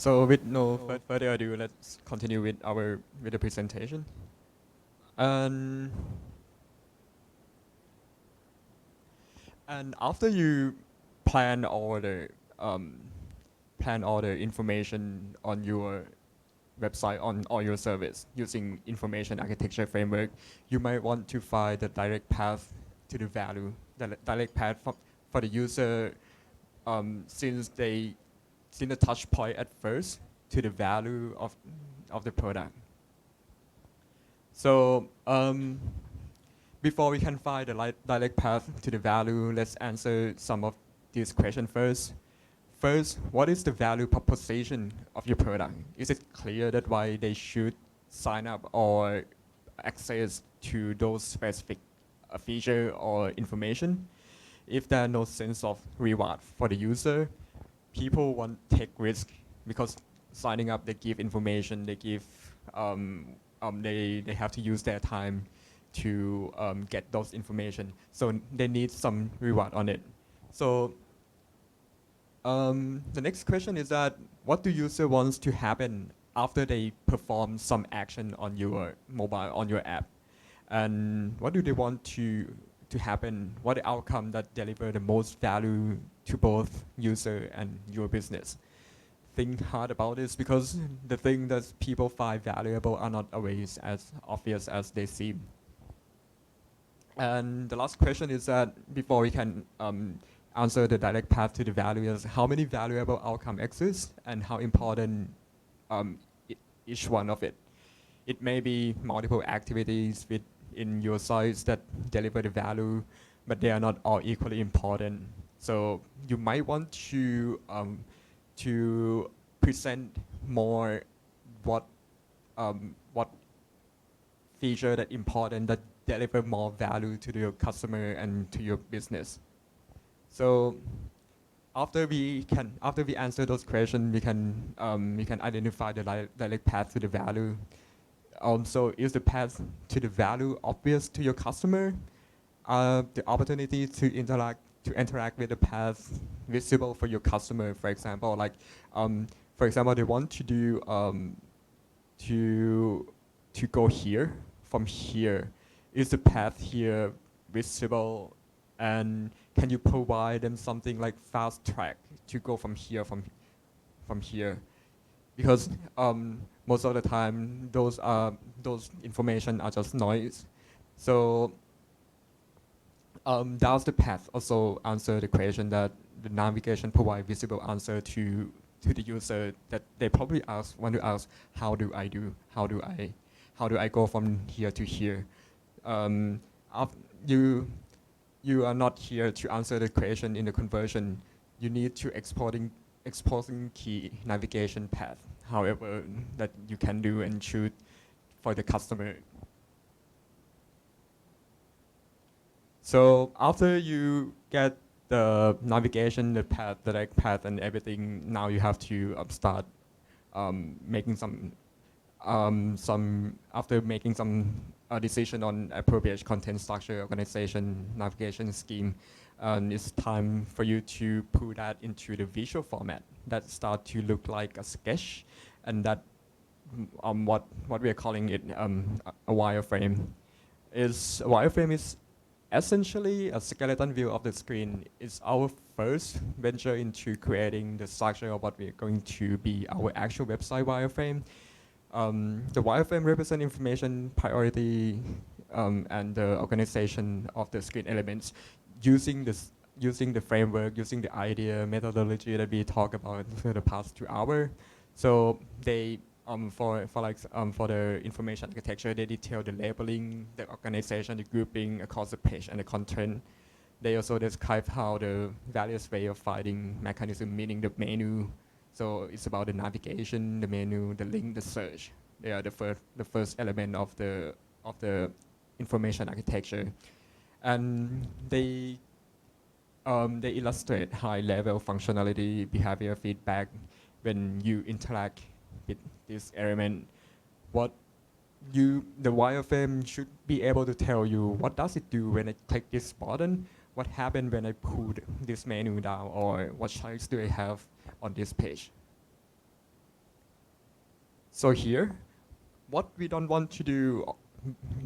So with no further ado, let's continue with the presentation. And and after you plan all the um, plan all the information on your website on all your service using information architecture framework, you might want to find the direct path to the value, the direct path for the user, since they seen the touch point at first to the value of the product. So before we can find the direct path to the value, let's answer some of these questions first. First, what is the value proposition of your product? Is it clear that why they should sign up or access to those specific feature or information? If there are no sense of reward for the user, people won't take risk because signing up, they give information, they give, they have to use their time to get those information. So they need some reward on it. So the next question is that what do user wants to happen after they perform some action on your mobile, on your app? And what do they want to happen? What the outcome that deliver the most value to both user and your business? Think hard about this because the thing that people find valuable are not always as obvious as they seem. And the last question is that before we can answer the direct path to the value is how many valuable outcome exist and how important each one of it. It may be multiple activities within your sites that deliver the value, but they are not all equally important. So you might want to present more what feature that important that deliver more value to your customer and to your business. So after we answer those questions, we can identify the direct path to the value. Also, is the path to the value obvious to your customer? The opportunity to interact with the path visible for your customer. For example, they want to do to go here from here. Is the path here visible? And can you provide them something like fast track to go from here? Because most of the time those information are just noise. So does the path also answer the question that the navigation provide visible answer to the user that they probably want to ask, how do I go from here to here? You are not here to answer the question in the conversion. You need to exposing key navigation path, however that you can do and choose for the customer. So after you get the navigation, the path, the direct path, and everything, now you have to start making some after making some decision on appropriate content structure, organization, navigation scheme, it's time for you to put that into the visual format that start to look like a sketch, and that what we are calling it a wireframe. A wireframe is essentially a skeleton view of the screen. It's our first venture into creating the structure of what we're going to be our actual website wireframe. The wireframe represents information, priority, and the organization of the screen elements using the framework, using the idea, methodology that we talked about for the past 2 hours. So they for the information architecture, they detail the labeling, the organization, the grouping across the page, and the content. They also describe how the various way of finding mechanism, meaning the menu. So it's about the navigation, the menu, the link, the search. They are the first element of the information architecture, and they illustrate high-level functionality, behavior feedback when you interact with this element. The wireframe should be able to tell you what does it do when I click this button, what happened when I put this menu down, or what choice do I have on this page. So here, what we don't want to do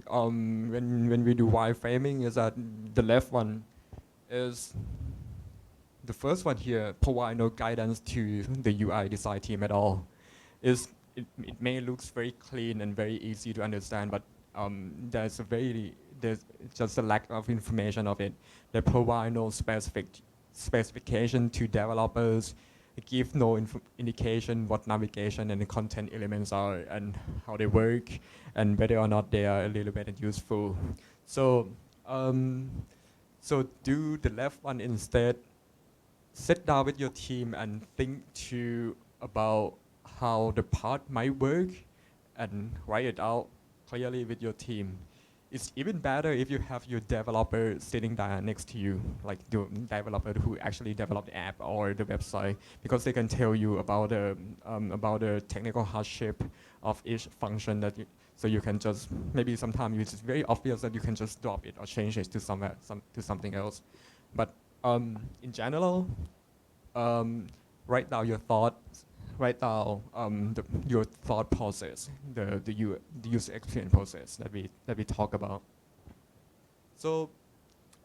when we do wireframing is that the left one is the first one here provide no guidance to the UI design team at all. It may looks very clean and very easy to understand, but there's just a lack of information of it. They provide no specification to developers. It gives no indication what navigation and the content elements are and how they work and whether or not they are a little bit useful. So um, so do the left one instead. Sit down with your team and think to about how the part might work and write it out clearly with your team. It's even better if you have your developer sitting there next to you, like the developer who actually developed the app or the website, because they can tell you about the technical hardship of each function so you can just maybe sometimes it's very obvious that you can just drop it or change it to to something else. But in general, write down your thoughts, write down your thought process, the user experience process that we talk about. So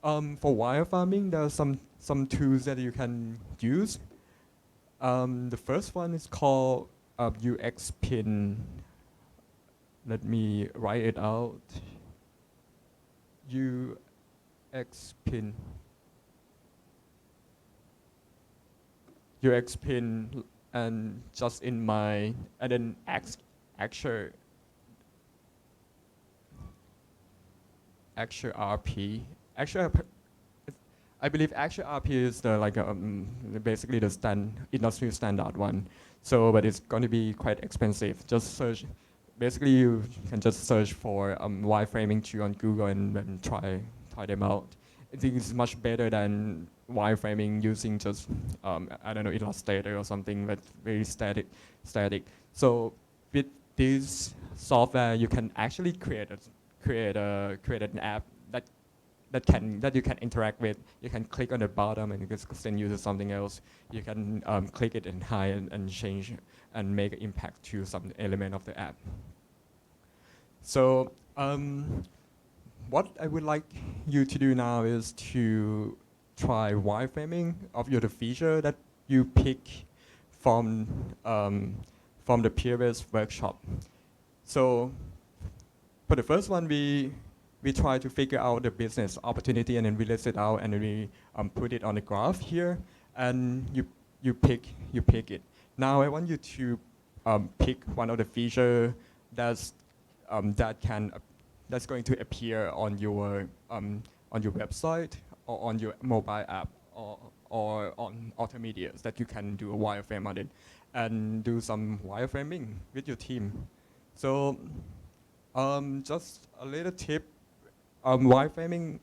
for wirefarming, there are some tools that you can use. The first one is called UX Pin. Let me write it out. UX Pin. UX Pin and just in my and then Axure RP. I believe Axure RP is the basically the industry standard one. So, but it's going to be quite expensive. Just search. Basically, you can just search for wireframing tool on Google and try them out. I think it's much better than wireframing using just I don't know, Illustrator or something that's very static. So with this software, you can actually create an app that you can interact with. You can click on the bottom and just send you to something else. You can click it and hide and change and make an impact to some element of the app. So what I would like you to do now is to try wireframing of the feature that you pick from the previous workshop. So for the first one, we try to figure out the business opportunity and then we list it out and then we put it on the graph here and you pick it. Now I want you to pick one of the feature that's going to appear on your website or on your mobile app or on intermediates that you can do a wireframe on it and do some wireframing with your team. So just a little tip, wireframing,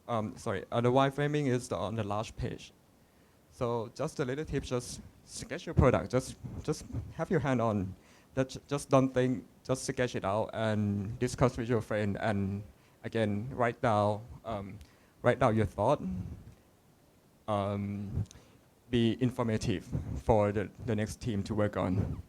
the wireframing is on the last page. So just a little tip, just sketch your product, just have your hand on. Just don't think, just sketch it out and discuss with your friend and again, write down your thought. Be informative for the next team to work on.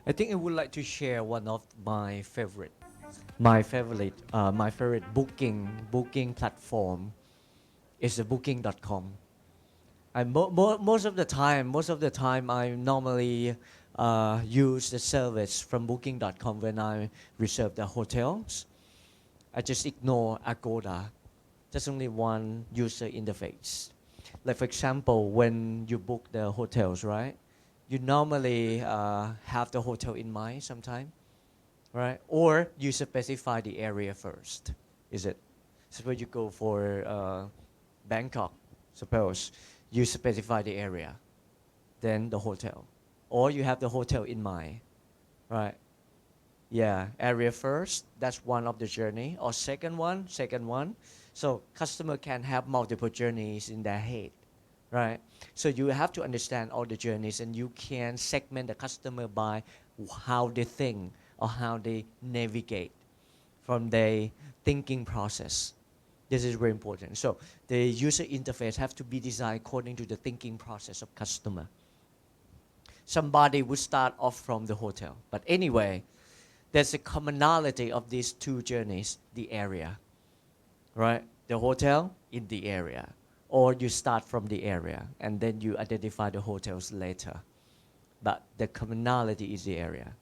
I think I would like to share one of my favorite booking platform is the Booking.com. Most of the time, I normally use the service from Booking.com when I reserve the hotels. I just ignore Agoda. There's only one user interface. Like for example, when you book the hotels, right? You normally have the hotel in mind sometime, right? Or you specify the area first. Is it? Suppose you go for Bangkok. Suppose you specify the area, then the hotel, or you have the hotel in mind, right? Yeah, area first. That's one of the journey. Or second one. So customer can have multiple journeys in their head, right? So you have to understand all the journeys, and you can segment the customer by how they think or how they navigate from their thinking process. This is very important. So the user interface have to be designed according to the thinking process of customer. Somebody would start off from the hotel, but anyway, there's a commonality of these two journeys: the area, right? The hotel in the area, or you start from the area and then you identify the hotels later. But the commonality is the area,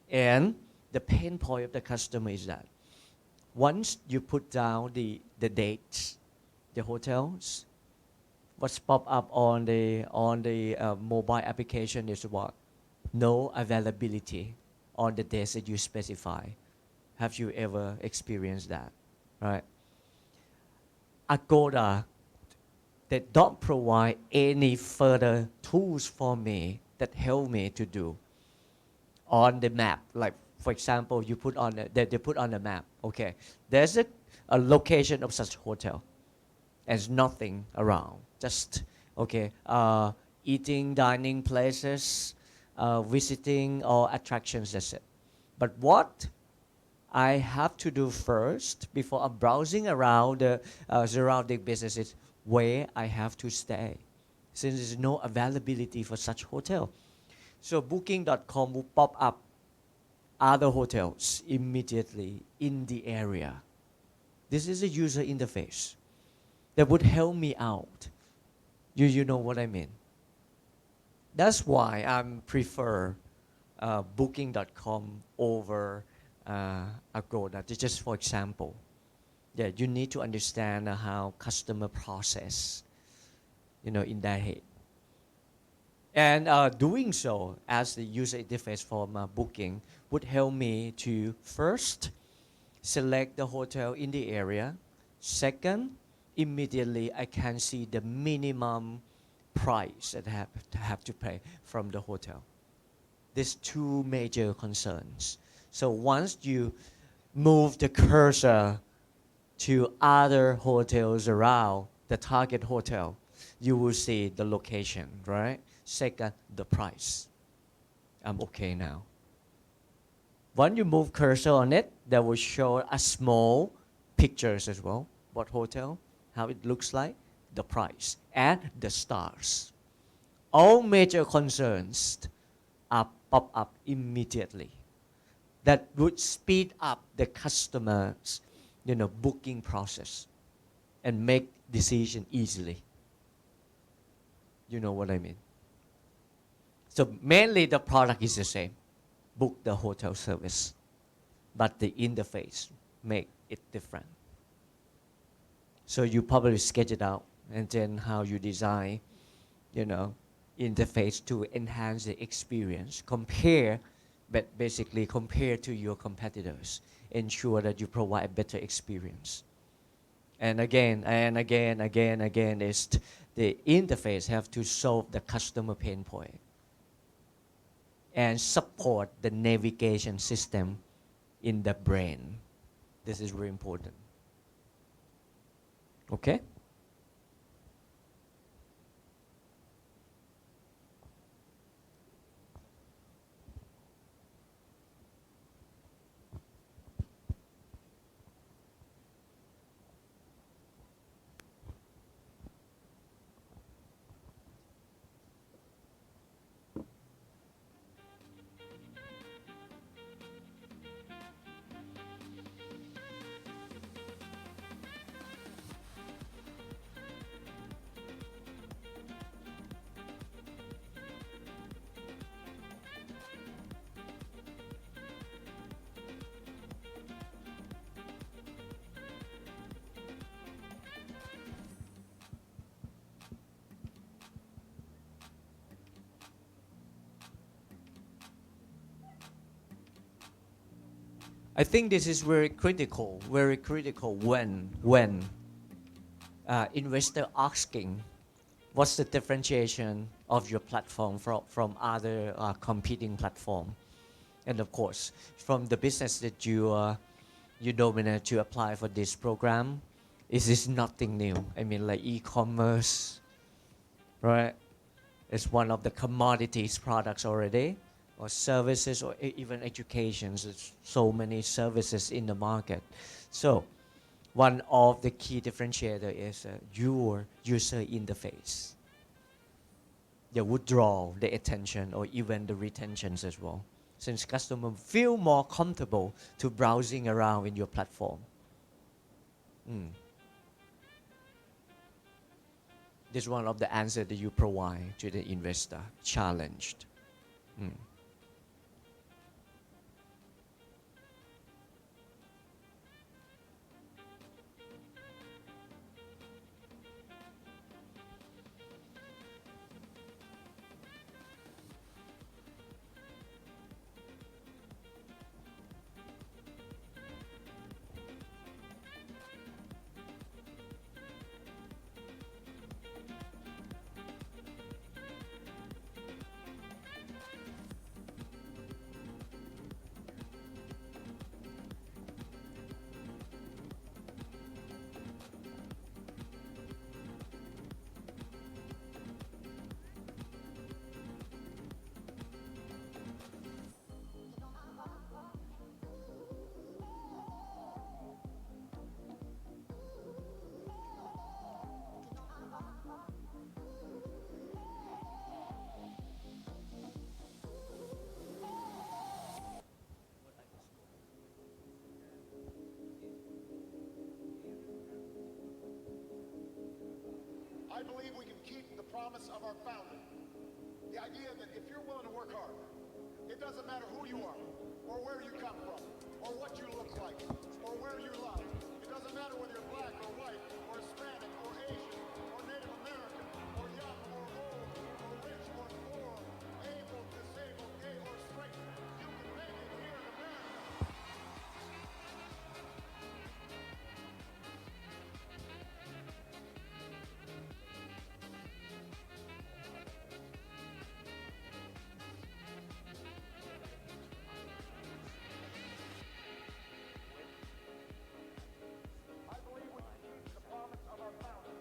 and the pain point of the customer is that once you put down the dates, the hotels, what's pop up on the mobile application is what? No availability on the days that you specify. Have you ever experienced that? Right? Agoda, they don't provide any further tools for me that help me to do on the map. Like for example, you put on they put on the map. Okay, there's a location of such hotel, and there's nothing around. Just okay, eating, dining places, visiting or attractions. That's it. But what I have to do first before I'm browsing around the surrounding businesses where I have to stay, since there's no availability for such hotel. So Booking.com will pop up other hotels immediately in the area. This is a user interface that would help me out. You know what I mean? That's why I prefer Booking.com over Agoda. Just for example, yeah, you need to understand how customer process, in their head. And doing so as the user interface for booking would help me to first select the hotel in the area. Second, immediately I can see the minimum price that I have to pay from the hotel. These two major concerns. So once you move the cursor to other hotels around the target hotel, you will see the location, right? Second, the price. I'm okay now. When you move cursor on it, that will show a small pictures as well. What hotel, how it looks like, the price, and the stars. All major concerns are pop up immediately. That would speed up the customer's, booking process and make decision easily. You know what I mean? So mainly the product is the same. Book the hotel service, but the interface make it different. So you probably sketch it out, and then how you design, interface to enhance the experience. But basically compare to your competitors. Ensure that you provide a better experience. And again, is the interface have to solve the customer pain point and support the navigation system in the brain. This is very important. Okay? I think this is very critical when investor asking what's the differentiation of your platform from other competing platform, and of course from the business that you dominate to apply for this program. Is this nothing new? I mean, like e-commerce, right? It's one of the commodities products already, or services, or even education. There's so many services in the market. So one of the key differentiator is your user interface. They would draw the attention or even the retentions as well, since customers feel more comfortable to browsing around in your platform. This is one of the answers that you provide to the investor challenged. I believe we can keep the promise of our founder. The idea that if you're willing to work hard, it doesn't matter who you are, or where you come from, or what you look like, or where you live. It doesn't matter whether you're black or white, or Hispanic, or Asian, or Native American, or young or old, or rich or poor, able, disabled, gay or straight. You can make it here in America. I believe we can keep the promise of our founder.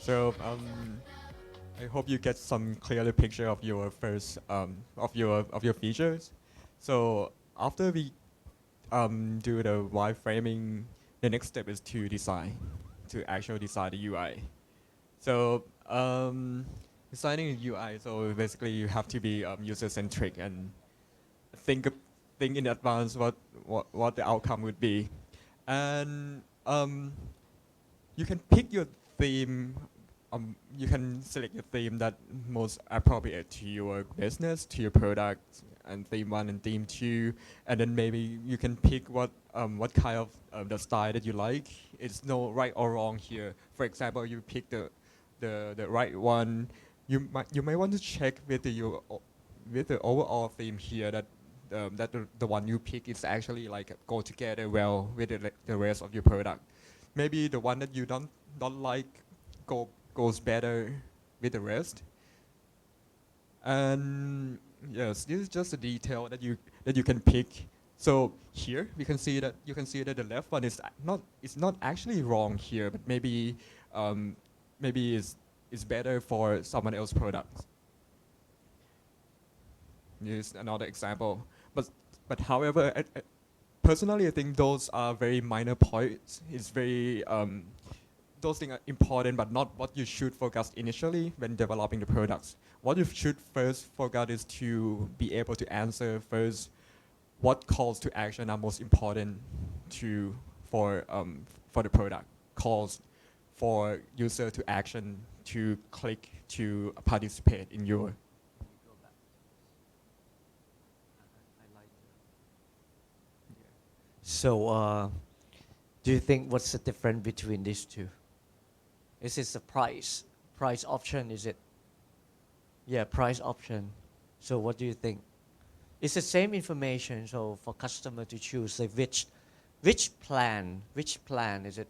So I hope you get some clearer picture of your first of your features. So after we do the wireframing, the next step is to design, to actually design the UI. So designing a UI, so basically you have to be user centric and think think in advance what the outcome would be, and you can pick your theme. You can select your theme that most appropriate to your business, to your product, and theme one and theme two, and then maybe you can pick what kind of the style that you like. It's no right or wrong here. For example, you pick the right one. You might want to check with with the overall theme here that the one you pick is actually like go together well with the rest of your product. Maybe the one that you don't like goes better with the rest. And yes, this is just a detail that you can pick. So here we can see that the left one is not actually wrong here, but maybe is better for someone else's product. Here's another example. But however, personally, I think those are very minor points. It's very those things are important, but not what you should focus initially when developing the products. What you should first focus is to be able to answer first what calls to action are most important to for the product. Calls for user to action to click to participate in your. So, do you think what's the difference between these two? Is it the price option? Is it? Yeah, price option. So, what do you think? It's the same information. So, for customer to choose, like which plan is it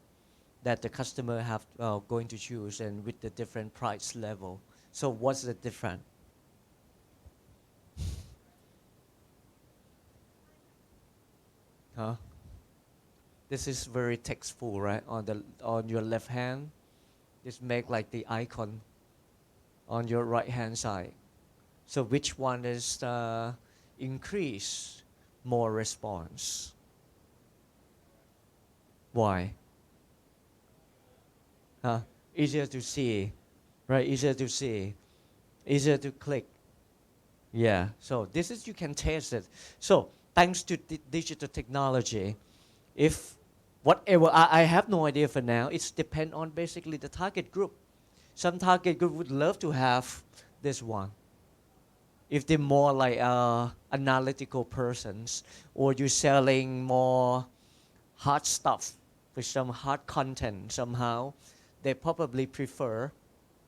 that the customer have going to choose, and with the different price level. So, what's the difference? Huh? This is very textful, right? On your left hand, just make like the icon on your right hand side. So which one is increase more response? Why? Huh? Easier to see, right? Easier to see, easier to click. Yeah. So this is you can test it. So thanks to digital technology, if whatever I have no idea for now, it's depend on basically the target group. Some target group would love to have this one. If they're more like analytical persons, or you're selling more hard stuff with some hard content somehow, they probably prefer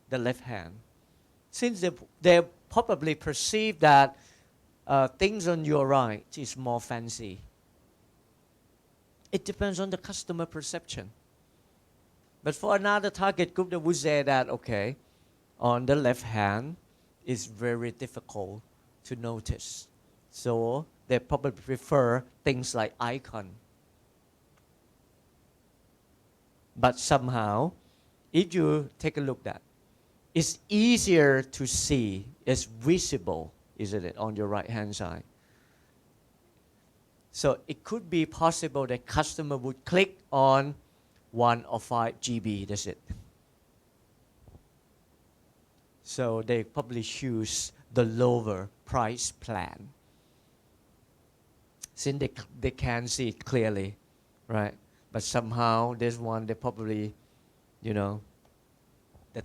the left hand. Since they probably perceive that things on your right is more fancy. It depends on the customer perception. But for another target group, they would say that, okay, on the left hand, it's very difficult to notice. So they probably prefer things like icon. But somehow, if you take a look at that, it's easier to see, it's visible, isn't it, on your right hand side. So it could be possible that customer would click on 1 or 5 GB, that's it. So they probably choose the lower price plan. Since they can see it clearly, right? But somehow this one, they probably, the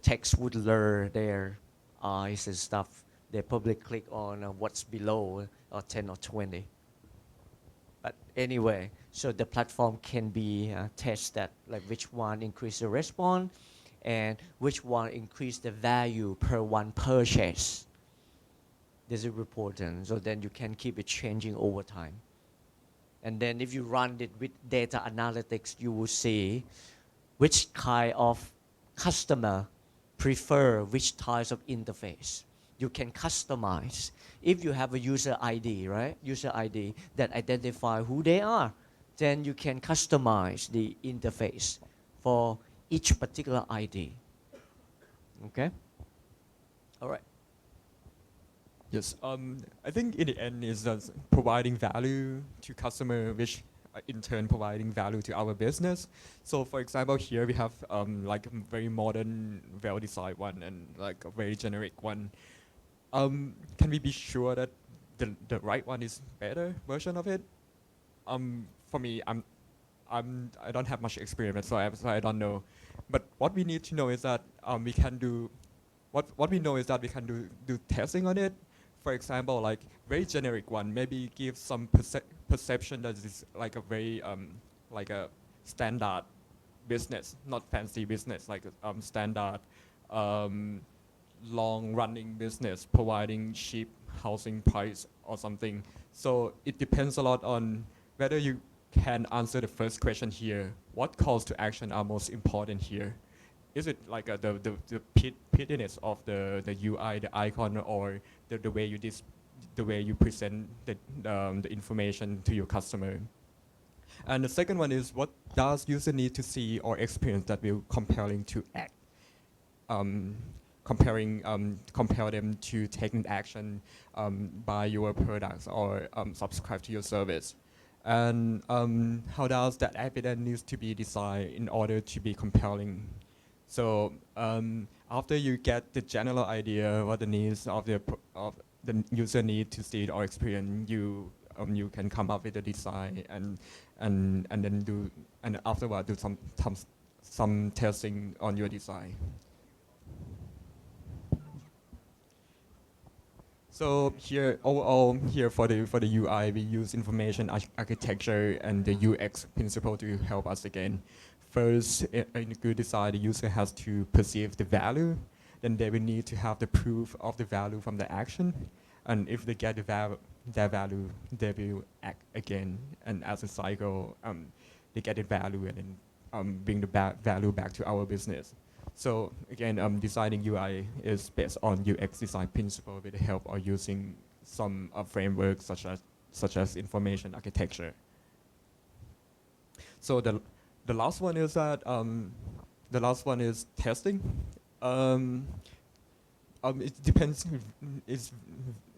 text would blur their eyes and stuff. They probably click on what's below, or 10 or 20. But anyway, so the platform can be test that, like which one increase the response and which one increase the value per one purchase. This is important. So then you can keep it changing over time. And then if you run it with data analytics, you will see which kind of customer prefer which types of interface. You can customize. If you have a user ID, right? User ID that identify who they are, then you can customize the interface for each particular ID. Okay. All right. Yes, I think in the end is just providing value to customer, which in turn providing value to our business. So for example, here we have like a very modern, well-designed one and like a very generic one. Can we be sure that the right one is better version of it? For me, I don't have much experience, so I don't know. But what we need to know is that we can do what we know is that we can do testing on it. For example, like very generic one, maybe give some perception that is like a very like a standard business, not fancy business, like standard um, long running business providing cheap housing price or something. So it depends a lot on whether you can answer the first question here. What calls to action are most important here? Is it like the prettiness of the UI, the icon, or the way the way you present the information to your customer? And the second one is, what does user need to see or experience that will compelling to act? Um, compare them to taking action, buy your products or subscribe to your service. And how does that evidence needs to be designed in order to be compelling? So after you get the general idea what the needs of of the user need to see it or experience, you can come up with a design and then do and afterward do some testing on your design. So here overall here for the UI we use information architecture and the UX principle to help us again. First, in a good design, the user has to perceive the value. Then they will need to have the proof of the value from the action. And if they get their value, they will act again. And as a cycle, they get the value and then bring the value back to our business. So again, designing UI is based on UX design principle with the help of using some frameworks such as information architecture. So the last one is that the last one is testing. It depends. It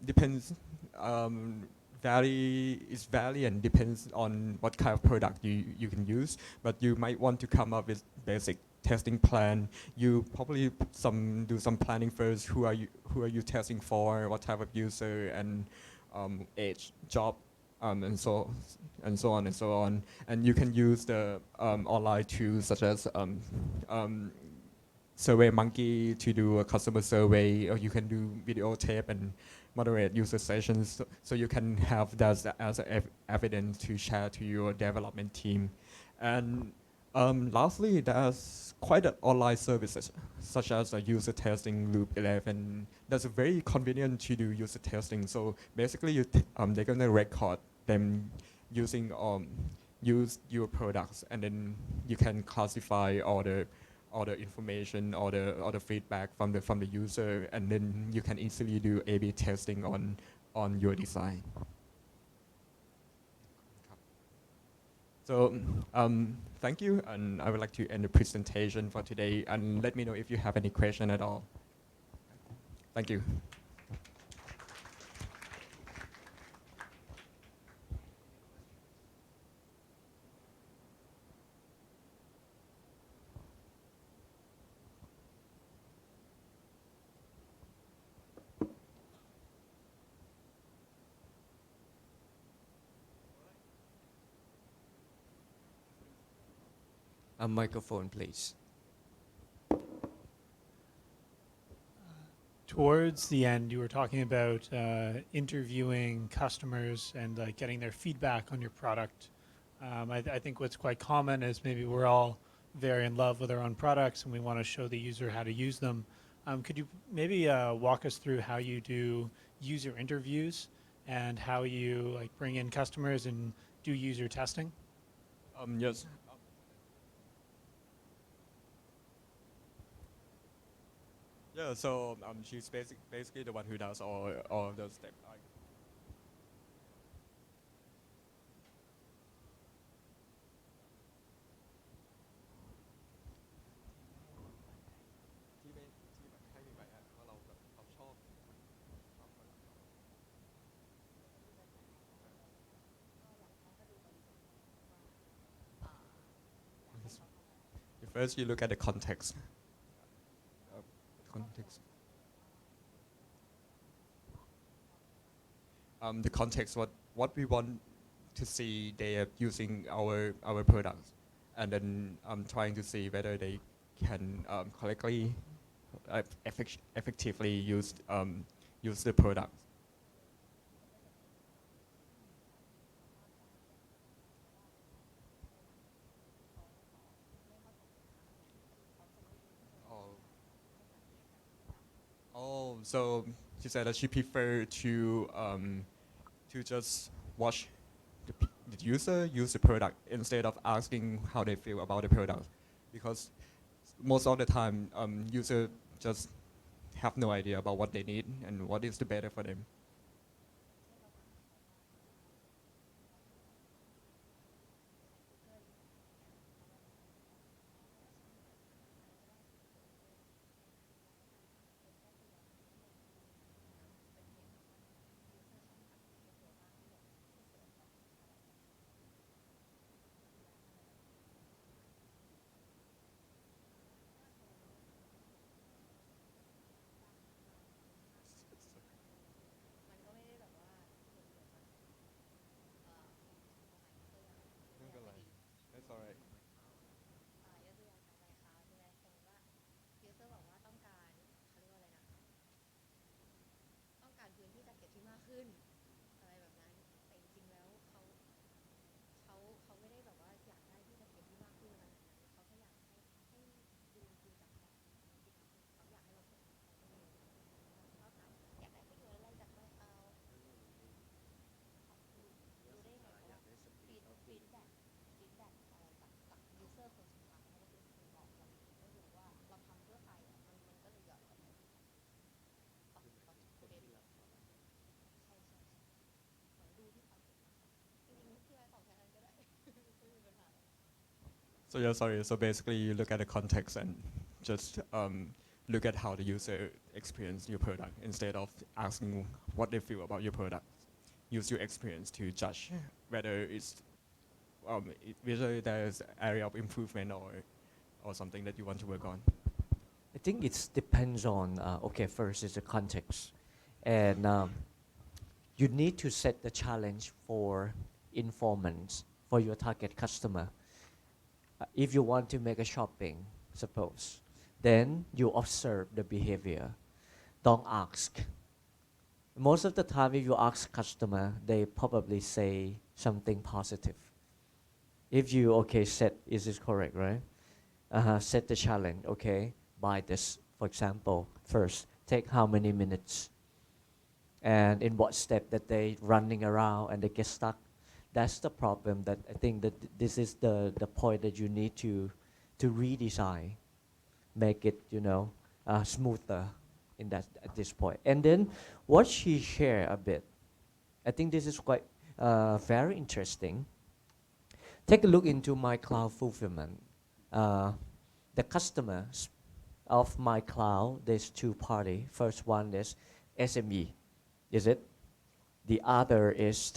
depends. Vary and depends on what kind of product you can use. But you might want to come up with basic testing plan. You probably do some planning first. Who are you testing for? What type of user and age, job, and so on and so on. And you can use the online tools such as Survey Monkey to do a customer survey, or you can do video tape and moderate user sessions, so you can have that as evidence to share to your development team. And lastly, there's quite an online services such as a user testing Loop 11. That's very convenient to do user testing. So basically, they're gonna record them using use your products, and then you can classify all the information or the feedback from the user, and then you can easily do A/B testing on your design. So thank you, and I would like to end the presentation for today, and let me know if you have any question at all. Thank you. A microphone, please. Towards the end, you were talking about interviewing customers and getting their feedback on your product. I think what's quite common is maybe we're all very in love with our own products and we want to show the user how to use them. Could you maybe walk us through how you do user interviews and how you bring in customers and do user testing? Yes. Yeah, so she's basically the one who does all of those steps. First, you look at the context. Context. The context, what we want to see they are using our products, and then trying to see whether they can correctly, effectively use the products. Oh, so she said that she prefer to just watch the user use the product instead of asking how they feel about the product, because most of the time user just have no idea about what they need and what is the better for them. That's all right. 'cause 'yeah, sorry. So basically, you look at the context and just look at how the user experience your product instead of asking what they feel about your product. Use your experience to judge whether whether there's area of improvement or something that you want to work on. I think it depends on, okay, first is the context. And you need to set the challenge for informants, for your target customer. If you want to make a shopping, suppose, then you observe the behavior. Don't ask. Most of the time, if you ask customer, they probably say something positive. If you, okay, is this correct, right? Set the challenge, okay, buy this, for example, first, take how many minutes, and in what step that they running around and they get stuck. That's the problem that I think that this is the point that you need to redesign, make it, smoother at this point. And then what she shared a bit, I think this is quite very interesting. Take a look into my cloud fulfillment. The customers of my cloud, there's two parties. First one is SME, is it? The other is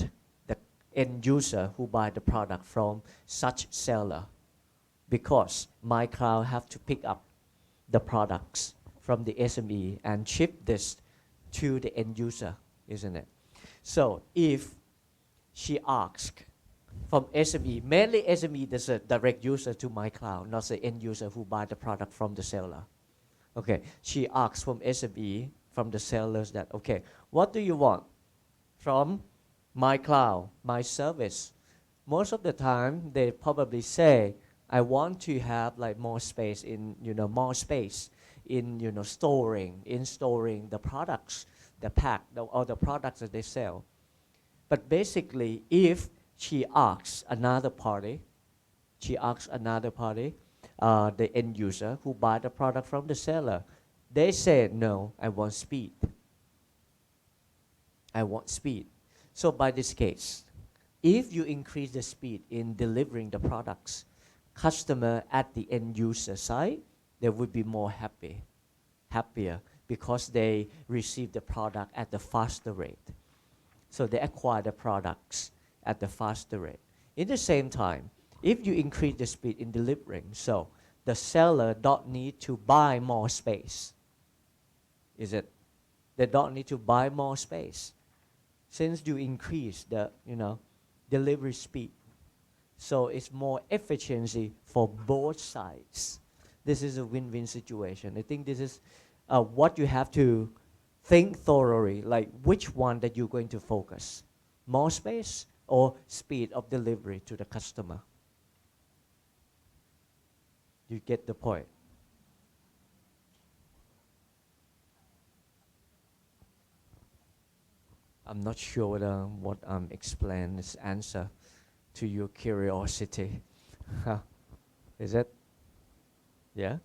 the end user who buy the product from such seller, because my cloud have to pick up the products from the SME and ship this to the end user, isn't it? So if she asks from SME, mainly SME, there's a direct user to my cloud, not the end user who buy the product from the seller. Okay, she asks from SME, from the sellers that, okay, what do you want from my cloud, my service? Most of the time, they probably say, I want to have like more space in, storing the products, the pack, or the products that they sell. But basically, if she asks another party, the end user who buy the product from the seller, they say, no, I want speed. So by this case, if you increase the speed in delivering the products, customer at the end user side, they would be more happier, because they receive the product at the faster rate. So they acquire the products at the faster rate. In the same time, if you increase the speed in delivering, so the seller don't need to buy more space. Is it? They don't need to buy more space. Since you increase the, delivery speed, so it's more efficiency for both sides. This is a win-win situation. I think this is what you have to think thoroughly, like which one that you're going to focus, more space or speed of delivery to the customer. You get the point? I'm not sure whether what I'm explaining is answer to your curiosity. Is it? Yeah?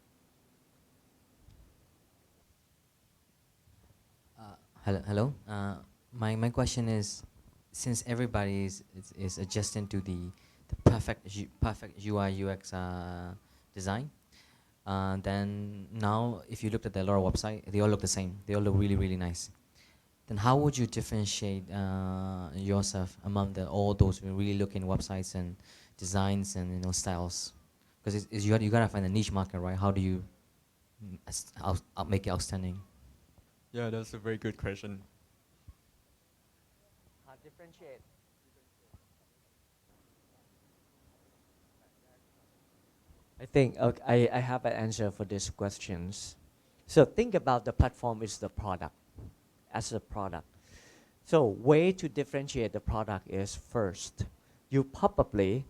Hello. My question is, since everybody is adjusting to the perfect UI UX design, then now if you looked at the Laura website, they all look the same. They all look really, really nice. Then how would you differentiate yourself among all those really looking websites and designs and styles? Because you gotta find a niche market, right? How do you make it outstanding? Yeah, that's a very good question. How differentiate? I think I have an answer for these questions. So think about the platform is the product, as a product. So way to differentiate the product is first, you probably,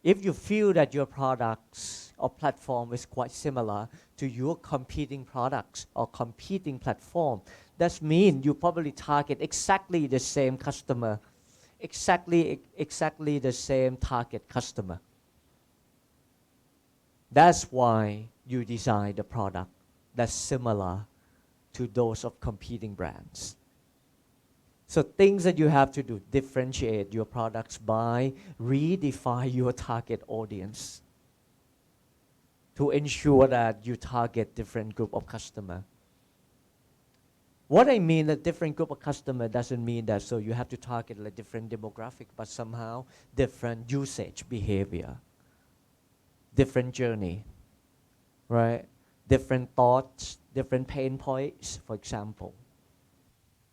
if you feel that your products or platform is quite similar to your competing products or competing platform, that means you probably target exactly the same customer, exactly the same target customer. That's why you design the product that's similar to those of competing brands. So things that you have to do, differentiate your products by redefine your target audience to ensure that you target different group of customer. What I mean a different group of customer doesn't mean that so you have to target a different demographic, but somehow different usage behavior, different journey, right? Different thoughts, different pain points, for example.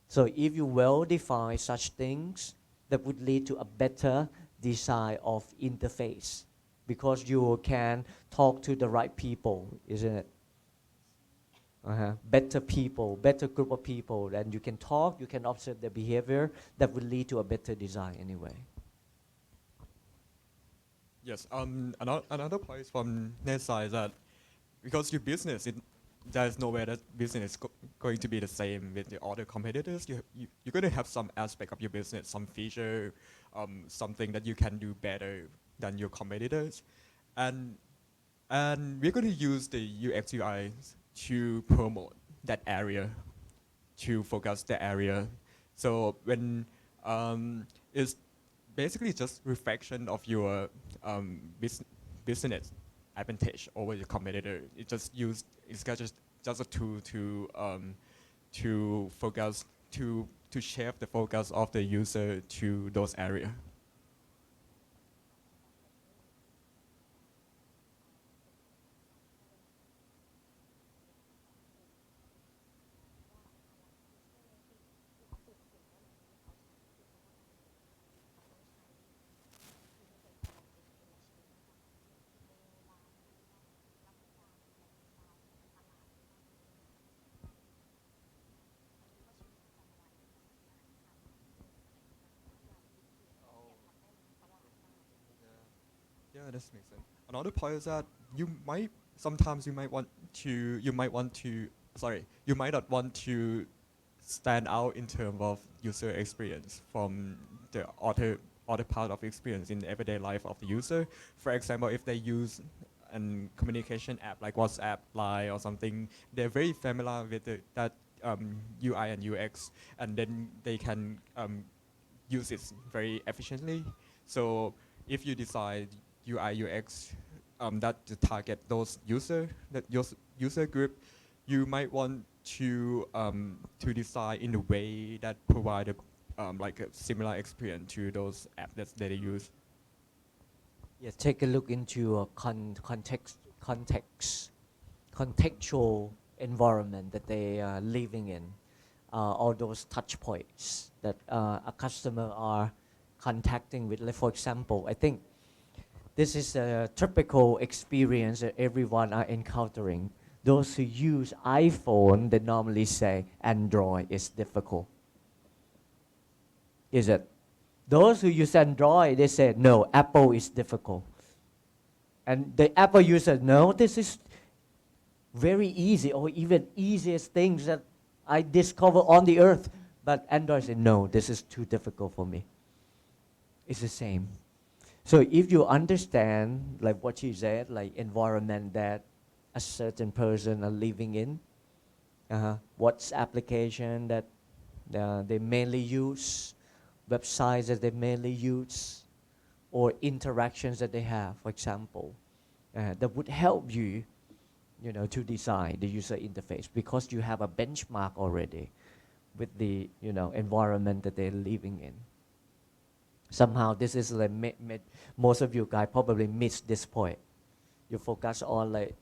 So if you well define such things, that would lead to a better design of interface because you can talk to the right people, isn't it? Better people, better group of people, and you can talk, you can observe their behavior, that will lead to a better design anyway. Yes, another place from Ned's side is that because your business, there's no way that business is going to be the same with the other competitors. You're going to have some aspect of your business, some feature, something that you can do better than your competitors. And we're going to use the UX UI to promote that area, to focus the area. So when it's basically just reflection of your business advantage over your competitor. It's just a tool to focus to shape the focus of the user to those areas. Yeah, this makes sense. Another point is that sometimes you might not want to stand out in terms of user experience from the other part of experience in the everyday life of the user. For example, if they use a communication app like WhatsApp, Line, or something, they're very familiar with that UI and UX, and then they can use it very efficiently. So if you decide UI UX that to target those user group, you might want to design in a way that provide like a similar experience to those apps that they use. Yeah, take a look into contextual environment that they are living in, all those touch points that a customer are contacting with. Like for example, I think this is a typical experience that everyone are encountering. Those who use iPhone, they normally say Android is difficult. Is it? Those who use Android, they say no, Apple is difficult. And the Apple user, no, this is very easy, or even easiest things that I discover on the earth. But Android said, no, this is too difficult for me. It's the same. So if you understand, like what you said, like environment that a certain person are living in, what's application that they mainly use, websites that they mainly use, or interactions that they have, for example, that would help you, to design the user interface because you have a benchmark already with the, environment that they're living in. Somehow this is like most of you guys probably miss this point. You focus on like,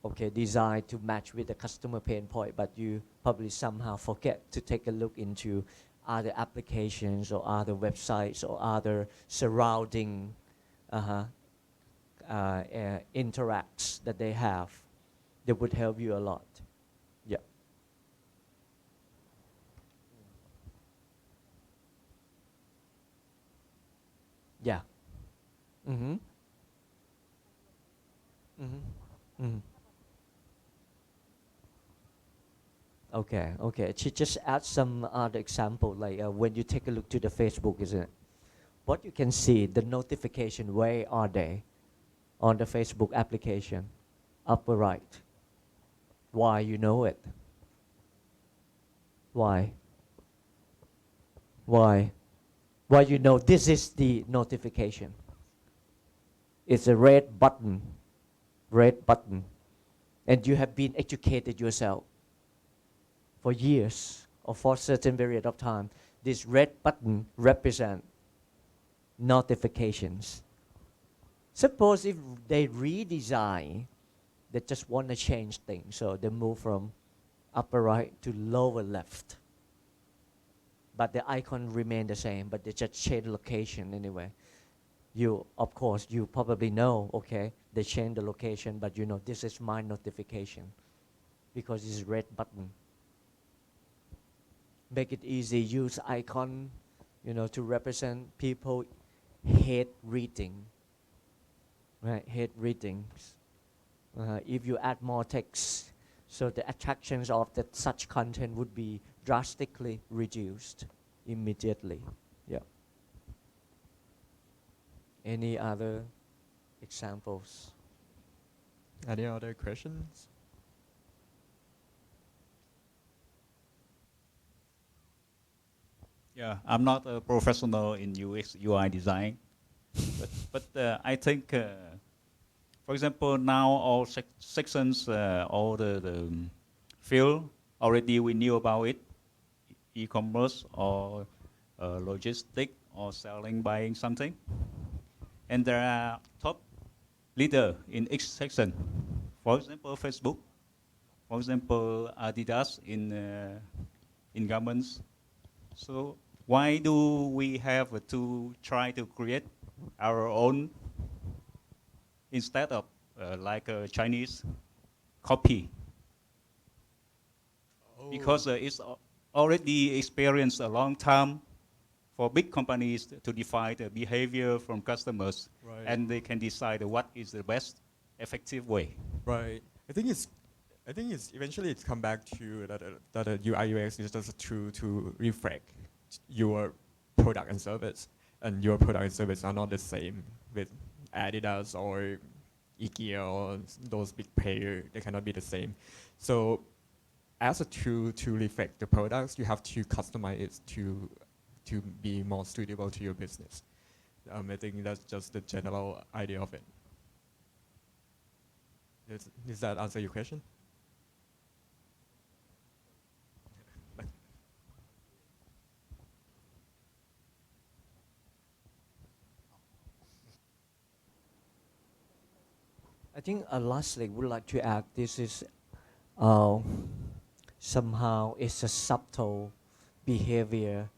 okay, design to match with the customer pain point, but you probably somehow forget to take a look into other applications or other websites or other surrounding interacts that they have that would help you a lot. Yeah. Yeah. Mm-hmm. Mm-hmm. Mm-hmm. Okay, okay. To just add some other example, like when you take a look to the Facebook, isn't it? What you can see, the notification, where are they on the Facebook application? Upper right. Why you know it? Why? Why? Why you know this is the notification? It's a red button, and you have been educated yourself for years or for a certain period of time. This red button represent notifications. Suppose if they redesign, they just want to change things, so they move from upper right to lower left. But the icon remain the same, but they just change location anyway. You, of course, you probably know, okay, they change the location, but you know, this is my notification because it's red button. Make it easy, use icon, to represent people hate reading, right? Hate readings. If you add more text, so the attractions of that such content would be drastically reduced immediately. Yeah. Any other examples? Any other questions? Yeah, I'm not a professional in UX UI design, but I think, for example, now all sections, all the field already we knew about it, e-commerce or logistic or selling, buying something, and there are top leader in each section. For example, Facebook. For example, Adidas in garments. So why do we have to try to create our own instead of like a Chinese copy? Because it's already experienced a long time for big companies to define the behavior from customers, Right. and they can decide what is the best effective way. Right. I think it's eventually it's come back to that UI UX is just a tool to reflect your product and service, and your product and service are not the same with Adidas or IKEA or those big players. They cannot be the same. So as a tool to reflect the products, you have to customize it to be more suitable to your business. I think that's just the general idea of it. Does that answer your question? I I think lastly, would like to add this is somehow it's a subtle behavior,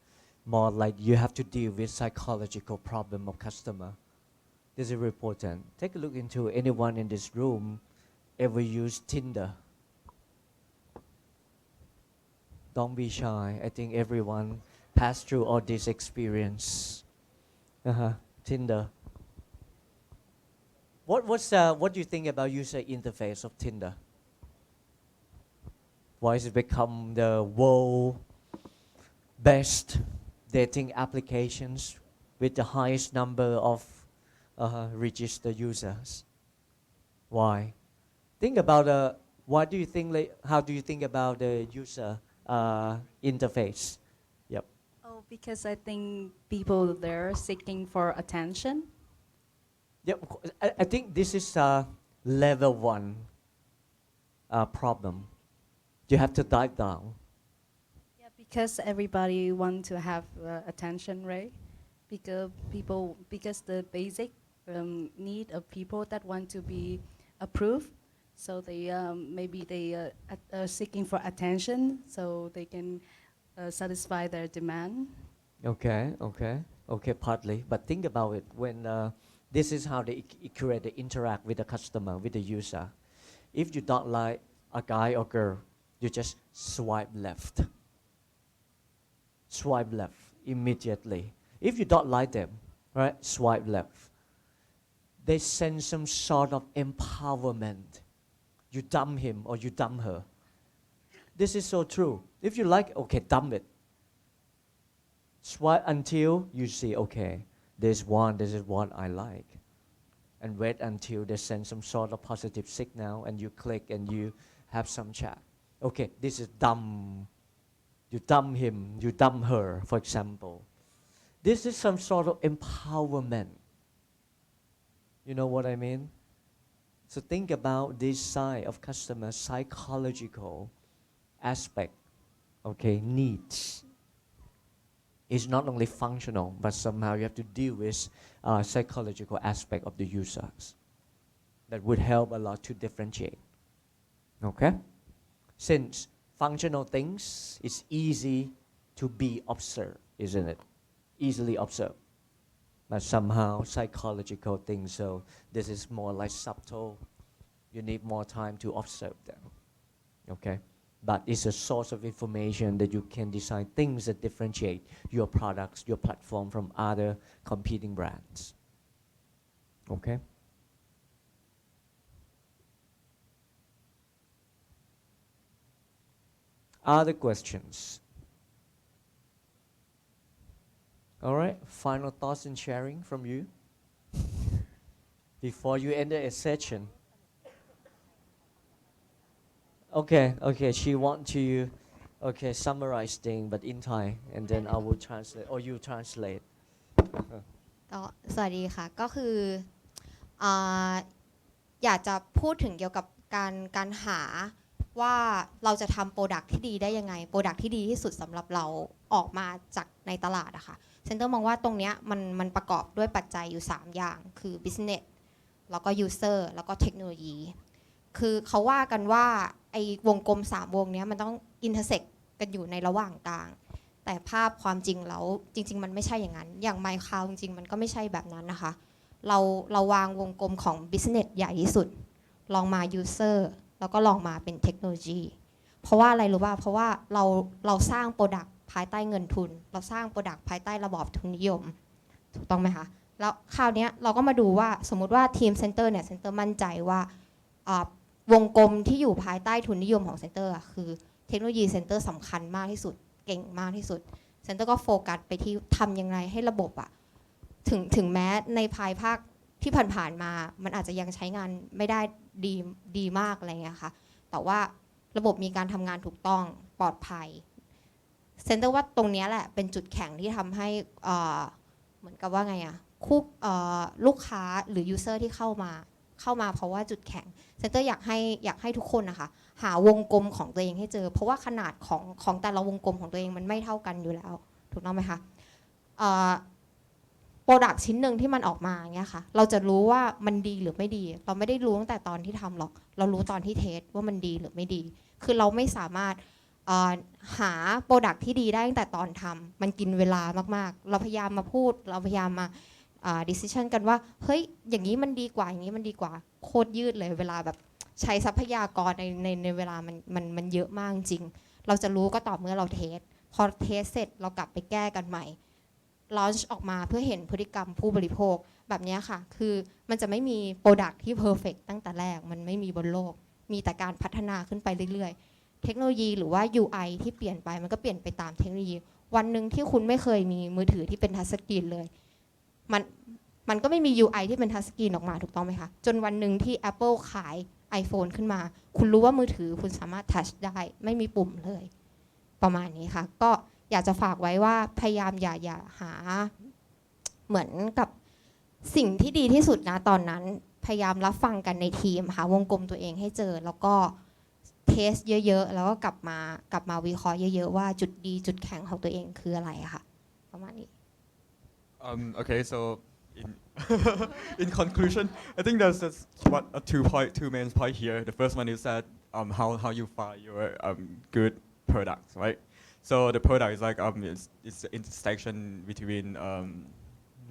more like you have to deal with psychological problem of customer. This is very important. Take a look into anyone in this room ever use Tinder. Don't be shy. I think everyone passed through all this experience. Tinder. What do you think about user interface of Tinder? Why has it become the world best dating applications with the highest number of registered users? Why? Think about what do you think? How do you think about the user interface? Yep. Oh, because I think people there seeking for attention. Yep. I think this is a level 1 problem. You have to dive down. Yeah, because everybody want to have attention, right? Because the basic need of people that want to be approved, so they maybe they are seeking for attention, so they can satisfy their demand. Okay, partly. But think about it when this is how they create, they interact with the customer, with the user. If you don't like a guy or girl, you just swipe left. Swipe left immediately. If you don't like them, right, swipe left. They send some sort of empowerment. You dump him or you dump her. This is so true. If you like, okay, dump it. Swipe until you see, okay, this is what I like. And wait until they send some sort of positive signal and you click and you have some chat. Okay, this is dumb. You dump him, you dump her, for example. This is some sort of empowerment. You know what I mean? So think about this side of customer psychological aspect, okay, needs. It's not only functional, but somehow you have to deal with psychological aspect of the users. That would help a lot to differentiate, okay? Since functional things is easy to be observed, isn't it? Easily observed. But somehow psychological things, so this is more like subtle. You need more time to observe them, okay? But it's a source of information that you can design things that differentiate your products, your platform from other competing brands, okay? Other questions? All right, final thoughts and sharing from you before you end a session. Okay, she want to summarize things, but in Thai, and then I will translate, or you translate. ก็สวัสดีค่ะก็คืออยากจะพูดถึงเกี่ยวกับการหาว่าเราจะทำโปรดักที่ดีได้ยังไงโปรดักที่ดีที่สุดสำหรับเราออกมาจากในตลาดอะค่ะเซนเตอร์มองว่าตรงเนี้ยมันประกอบด้วยปัจจัยอยู่3อย่างคือ business แล้วก็ user แล้วก็เทคโนโลยีคือเขาว่ากันว่าไอ้วงกลม3วงเนี้ยมันต้อง intersect กันอยู่ในระหว่างกลางแต่ภาพความจริงแล้วจริงๆมันไม่ใช่อย่างนั้นอย่าง My Cloud จริงๆมันก็ไม่ใช่แบบนั้นนะคะเราวางวงกลมของ business ใหญ่ที่สุดลองมา user แล้วก็ลองมาเป็นเทคโนโลยีเพราะว่าอะไรรู้ป่ะเพราะว่าเราสร้างโปรดักต์ภายใต้เงินทุนเราสร้างโปรดักต์ภายใต้ระบอบทุนนิยมถูกต้องไหมคะแล้วคราวนี้เราก็มาดูว่าสมมุติว่าทีมเซ็นเตอร์เนี่ยเซ็นเตอร์มั่นใจว่าวงกลมที่อยู่ภายใต้ทุนนิยมของเซ็นเตอร์คือเทคโนโลยีเซ็นเตอร์สำคัญมากที่สุดเก่งมากที่สุดเซ็นเตอร์ก็โฟกัสไปที่ทำยังไงให้ระบบถึงแม้ในภายภาคที่ผ่านๆมามันอาจจะยังใช้งานไม่ได้ดีมากอะไรเงี้ยค่ะแต่ว่าระบบมีการทำงานถูกต้องปลอดภัยเซ็นเตอร์ว่าตรงนี้แหละเป็นจุดแข็งที่ทำให้เหมือนกับว่าไงอะลูกค้าหรือยูเซอร์ที่เข้ามาเพราะว่าจุดแข็งเซ็นเตอร์อยากให้ทุกคนนะคะหาวงกลมของตัวเองให้เจอเพราะว่าขนาดของแต่ละวงกลมของตัวเองมันไม่เท่ากันอยู่แล้วถูกต้องไหมคะ โปรดักชิ้นหนึ่งที่มันออกมาเงี้ยค่ะเราจะรู้ว่ามันดีหรือไม่ดี เราไม่ได้รู้ตั้งแต่ตอนที่ทำหรอกเรารู้ตอนที่เทสว่ามันดีหรือไม่ดี คือเราไม่สามารถหาโปรดักที่ดีได้ตั้งแต่ตอนทำมันกินเวลามากๆเราพยายามมาพูดเราพยายามมาdecision กันว่าเฮ้ยอย่างนี้มันดีกว่าอย่างนี้มันดีกว่าโคตรยืดเลยเวลาแบบใช้ทรัพยากรในเวลามันเยอะมากจริงเราจะรู้ก็ต่อเมื่อเราเทสพอเทสเสร็จเรากลับไปแก้กันใหม่ลอนช์ออกมาเพื่อเห็นพฤติกรรมผู้บริโภคแบบนี้ค่ะคือมันจะไม่มีโปรดักที่เพอร์เฟกตั้งแต่แรกมันไม่มีบนโลกมีแต่การพัฒนาขึ้นไปเรื่อยๆเทคโนโลยีหรือว่า UI ที่เปลี่ยนไปมันก็เปลี่ยนไปตามเทคโนโลยีวันหนึ่งที่คุณไม่เคยมีมือถือที่เป็นทัชสกรีนเลยมันก็ไม่มี UI ที่เป็นทัชสกรีนออกมาถูกต้องไหมคะจนวันหนึ่งที่ Apple ขาย iPhone ขึ้นมาคุณรู้ว่ามือถือคุณสามารถทัชได้ไม่มีปุ่มเลยประมาณนี้ค่ะก็อยากจะฝากไว้ว่าพยายามอย่าหาเหมือนกับสิ่งที่ดีที่สุดนะตอนนั้นพยายามรับฟังกันในทีมหาวงกลมตัวเองให้เจอแล้วก็เทสเยอะๆแล้วก็กลับมาวิเคราะห์เยอะๆว่าจุดดีจุดแข็งของตัวเองคืออะไรค่ะประมาณนี้ Okay, so in in conclusion, I think there's just what a two main point here. The first one is that how you find your good products, right? So the product is like it's the intersection between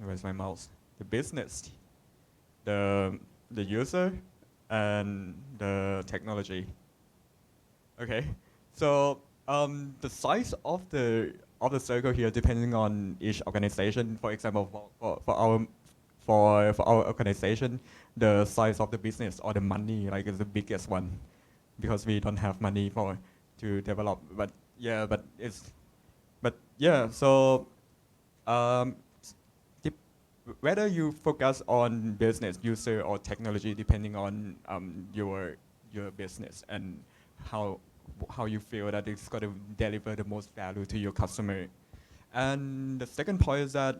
where's my mouse? The business, the user, and the technology. Okay, so the size of the circle here, depending on each organization. For example, for our organization, the size of the business or the money like is the biggest one, because we don't have money to develop. But yeah. So um, whether you focus on business, user, or technology, depending on your business and how you feel that it's going to deliver the most value to your customer. And the second point is that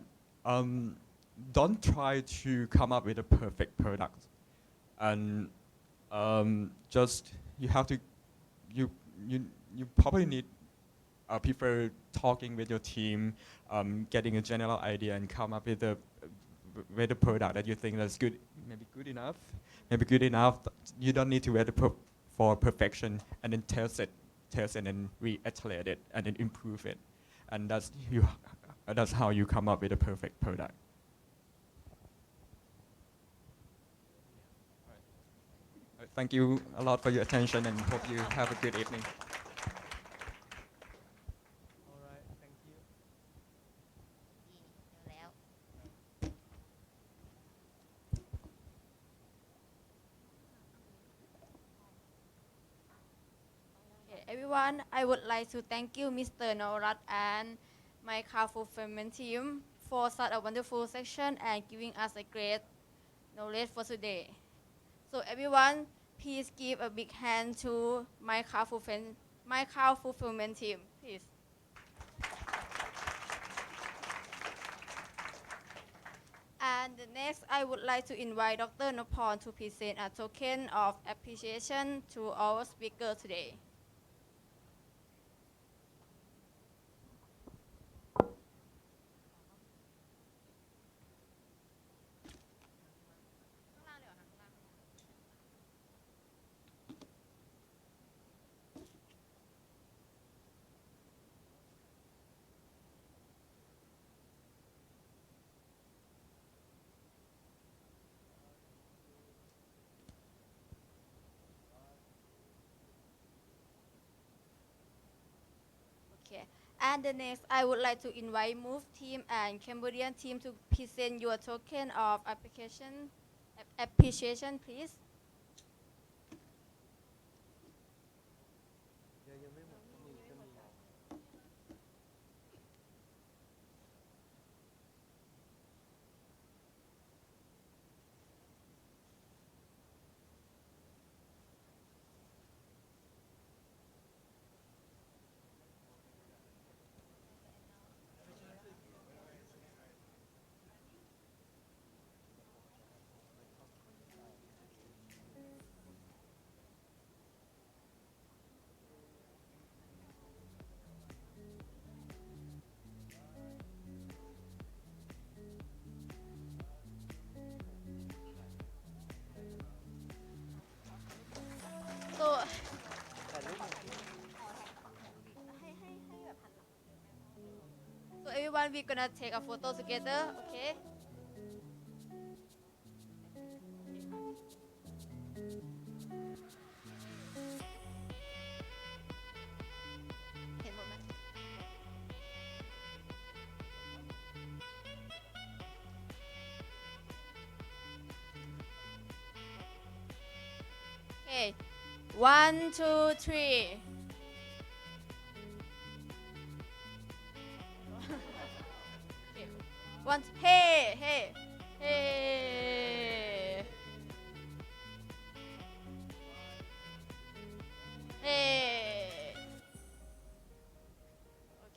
don't try to come up with a perfect product. And just you have to you probably need prefer talking with your team, getting a general idea and come up with a product that you think that's good, maybe good enough. You don't need to wait for perfection and then test it and reiterate it and then improve it, and that's how you come up with a perfect product. Thank you a lot for your attention and hope you have a good evening. Everyone, I would like to thank you, Mr. Norat and my car fulfillment team for such a wonderful section and giving us a great knowledge for today. So everyone, please give a big hand to my car fulfillment team, please. And next, I would like to invite Dr. Nopon to present a token of appreciation to our speaker today. And the next, I would like to invite Move team and Cambodian team to present your token of appreciation, please. everyone, we're gonna take a photo together, okay? Okay, 1, 2, 3. Okay. One, hey, hey, hey, hey.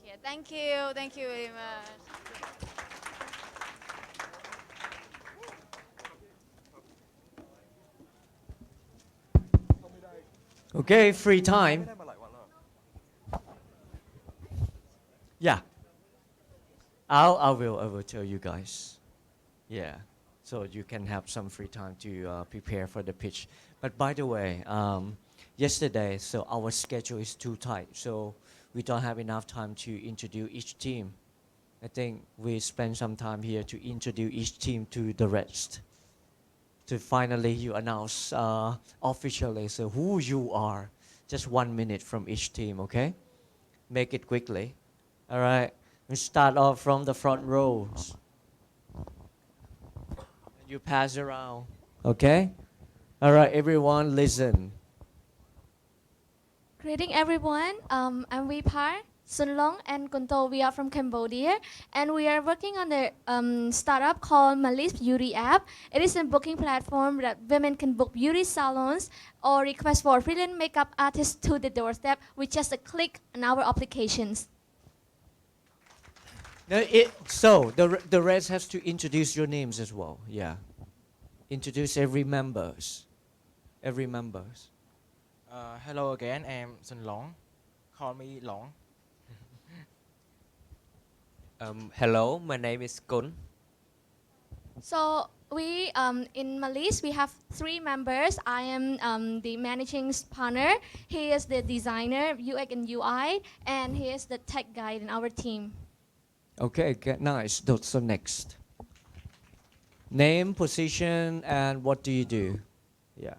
Okay, thank you very much. Okay, free time. Yeah. I will tell you guys. Yeah. So you can have some free time to prepare for the pitch. But by the way, yesterday, so our schedule is too tight. So we don't have enough time to introduce each team. I think we spend some time here to introduce each team to the rest. To finally you announce officially so who you are. Just 1 minute from each team, okay? Make it quickly. All right. We start off from the front rows. You pass around, okay? All right, everyone, listen. Greeting everyone. I'm Vipar, Sunlong, and Kunto. We are from Cambodia, and we are working on a startup called Malis Beauty App. It is a booking platform that women can book beauty salons or request for freelance makeup artists to the doorstep with just a click on our applications. No, the rest has to introduce your names as well. Yeah. Introduce every members. Every members. Hello again, I'm Sun Long. Call me Long. Hello, my name is Kun. So we in Malis we have 3 members. I am the managing partner. He is the designer, UX and UI, and he is the tech guy in our team. Okay, nice. So next. Name, position, and what do you do? Yeah.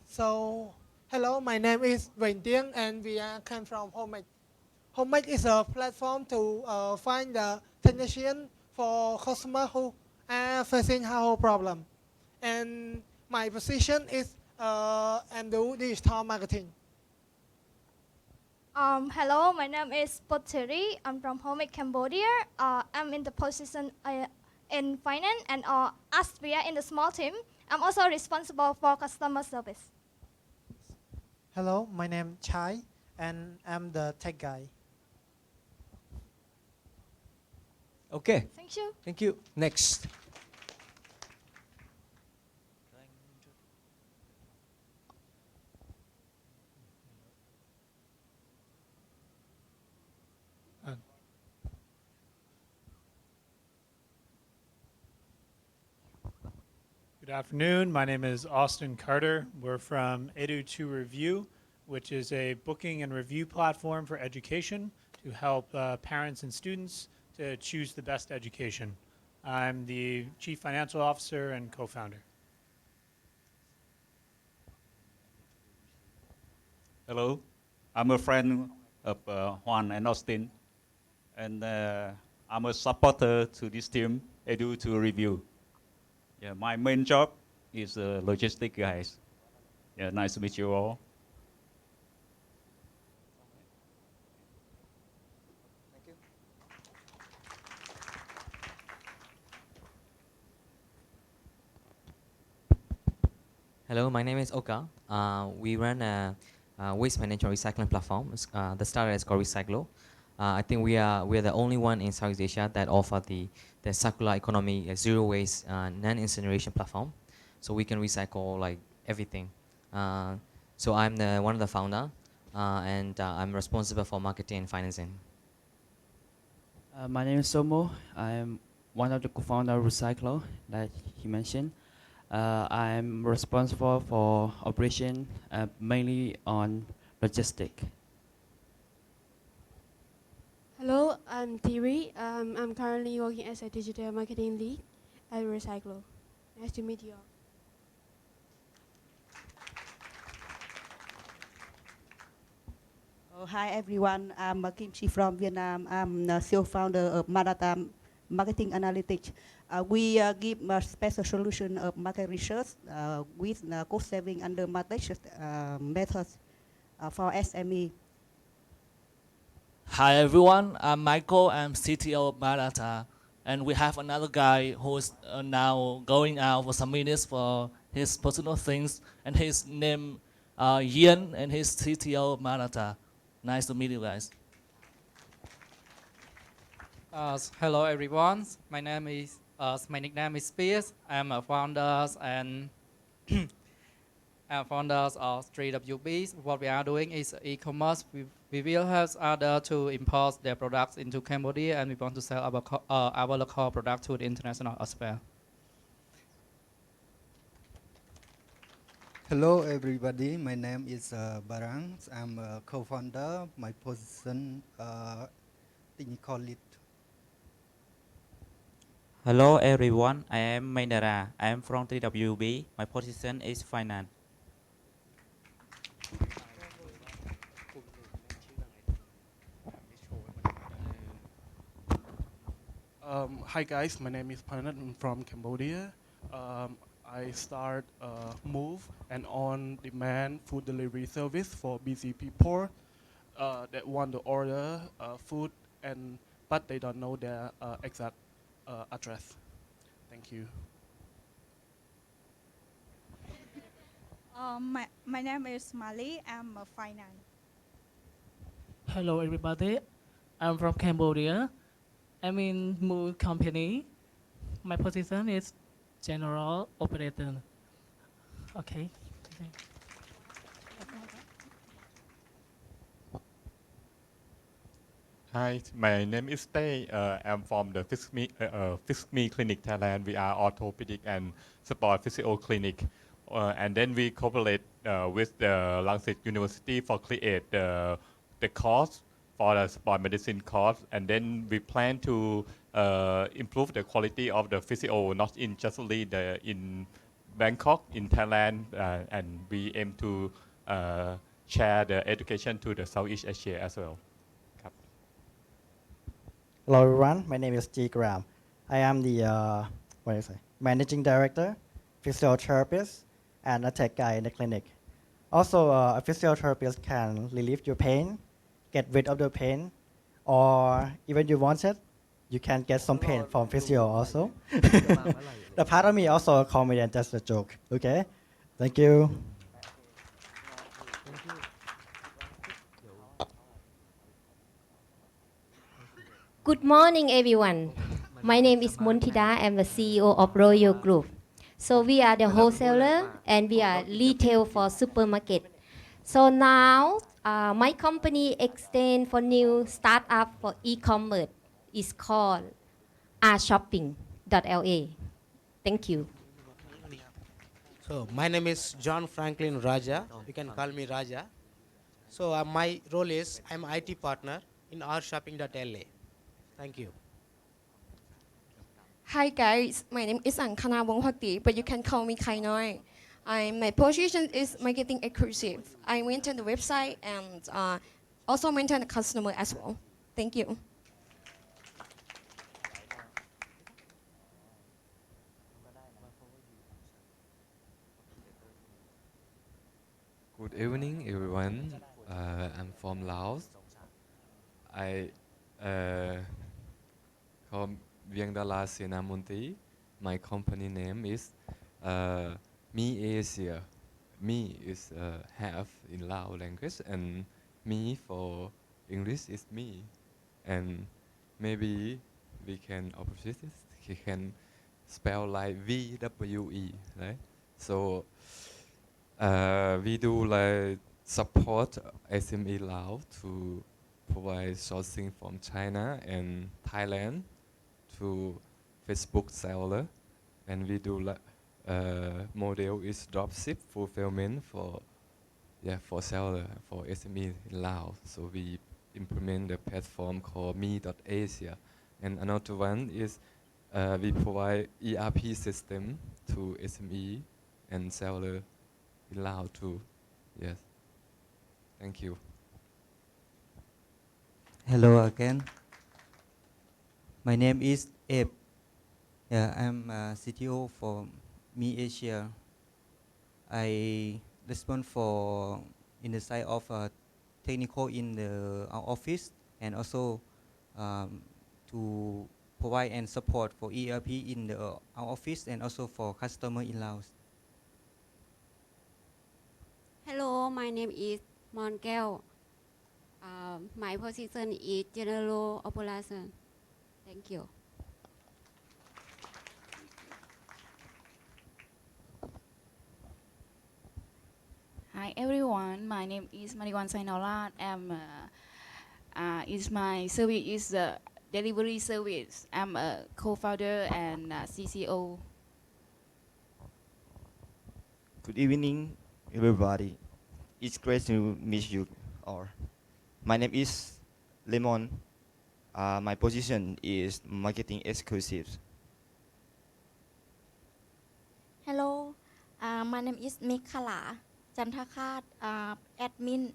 So, hello, my name is Vinh Tieng, and we came from Homemade. Homemade is a platform to find the technician for customers who are facing household problem. And my position is I'm do digital marketing. Hello, my name is Poteri. I'm from Homemade Cambodia. I'm in the position in finance, and as we are in the small team, I'm also responsible for customer service. Hello, my name is Chai, and I'm the tech guy. Okay. Thank you. Thank you. Next. Good afternoon. My name is Austin Carter. We're from Edu2 Review, which is a booking and review platform for education to help parents and students to choose the best education. I'm the Chief Financial Officer and co-founder. Hello, I'm a friend of Juan and Austin, and I'm a supporter to this team, Edu2 Review. Yeah, my main job is logistic guys. Yeah, nice to meet you all. Hello, my name is Oka. We run a waste management recycling platform. The startup is called Recyclo. I think we are the only one in Southeast Asia that offer the circular economy, zero waste, non-incineration platform. So we can recycle like everything. So I'm one of the founder, and I'm responsible for marketing and financing. My name is Somo. I'm one of the co-founder of Recyclo that he mentioned. I'm responsible for operation mainly on logistic. I'm Thierry. I'm currently working as a digital marketing lead at Recyclo. Nice to meet you all. Oh, hi everyone, I'm Kim Chi from Vietnam. I'm the CEO founder of Marathon Marketing Analytics. We give a special solution of market research with cost saving under matrix methods for SME. Hi everyone, I'm Michael. I'm CTO of Marata, and we have another guy who's now going out for some minutes for his personal things, and his name Ian, and he's CTO of Marata. Nice to meet you guys. Hello everyone. My nickname is Spears. I'm a founder and founders of 3WB. What we are doing is e-commerce. We will help others to import their products into Cambodia, and we want to sell our local product to the international as well. Hello everybody, my name is Barang. I'm a co-founder. My position technical lead. Hello everyone, I am Maindara. I am from 3WB. My position is finance. Hi guys, my name is Panat. I'm from Cambodia. I start Move, an on-demand food delivery service for busy people that want to order food but they don't know their exact address. Thank you. My name is Mali. I'm a finance. Hello everybody, I'm from Cambodia. I'm in Move company. My position is general operator. Okay. Hi, my name is Tay. I'm from the Fix Me Clinic Thailand. We are orthopedic and sport physio clinic. And then we cooperate with the Langsit University for create the course for the sport medicine course. And then we plan to improve the quality of the physio, not in just only in Bangkok, in Thailand, and we aim to share the education to the Southeast Asia as well. Hello everyone, my name is G. Graham. I am the managing director, physiotherapist, and a tech guy in the clinic. Also, a physiotherapist can relieve your pain, get rid of the pain, or even you want it, you can get some pain from physio also. The part of me also a comedian, that's a joke. Okay, thank you. Good morning, everyone. My name is Montida. I'm the CEO of Royal Group. So we are the wholesaler and we are retail for supermarket. So now my company extend for new startup for e-commerce. It's called rshopping.la. Thank you. So my name is John Franklin Raja. You can call me Raja. So my role is I'm IT partner in rshopping.la. Thank you. Hi guys, my name is Ankana Wongpakti, but you can call me Kainoi. My position is marketing exclusive. I maintain the website and also maintain the customer as well. Thank you. Good evening, everyone. I'm from Laos. I call Viengdala Senamunti. My company name is Me Asia. Me is half in Lao language, and me for English is me. And maybe we can opposite it. He can spell like VWE, right? So we do like support SME Lao to provide sourcing from China and Thailand to Facebook seller, and we do like model is dropship fulfillment for seller for SME in Laos. So we implement the platform called me.asia. And another one is we provide ERP system to SME and seller in Laos too. Yes. Thank you. Hello again. My name is Abe. Yeah, I'm CTO for Me Asia. I respond for in the side of technical in our office, and also to provide and support for ERP in our office, and also for customer in Laos. Hello, my name is Monkeo. My position is General Operation. Thank you. Hi everyone, my name is Mariwan Sainolat. Is my service is the delivery service. I'm a co-founder and CCO. Good evening, everybody. It's great to meet you all. My name is Lemon. My position is marketing exclusives. Hello, my name is Mikhala Jantakhat, admin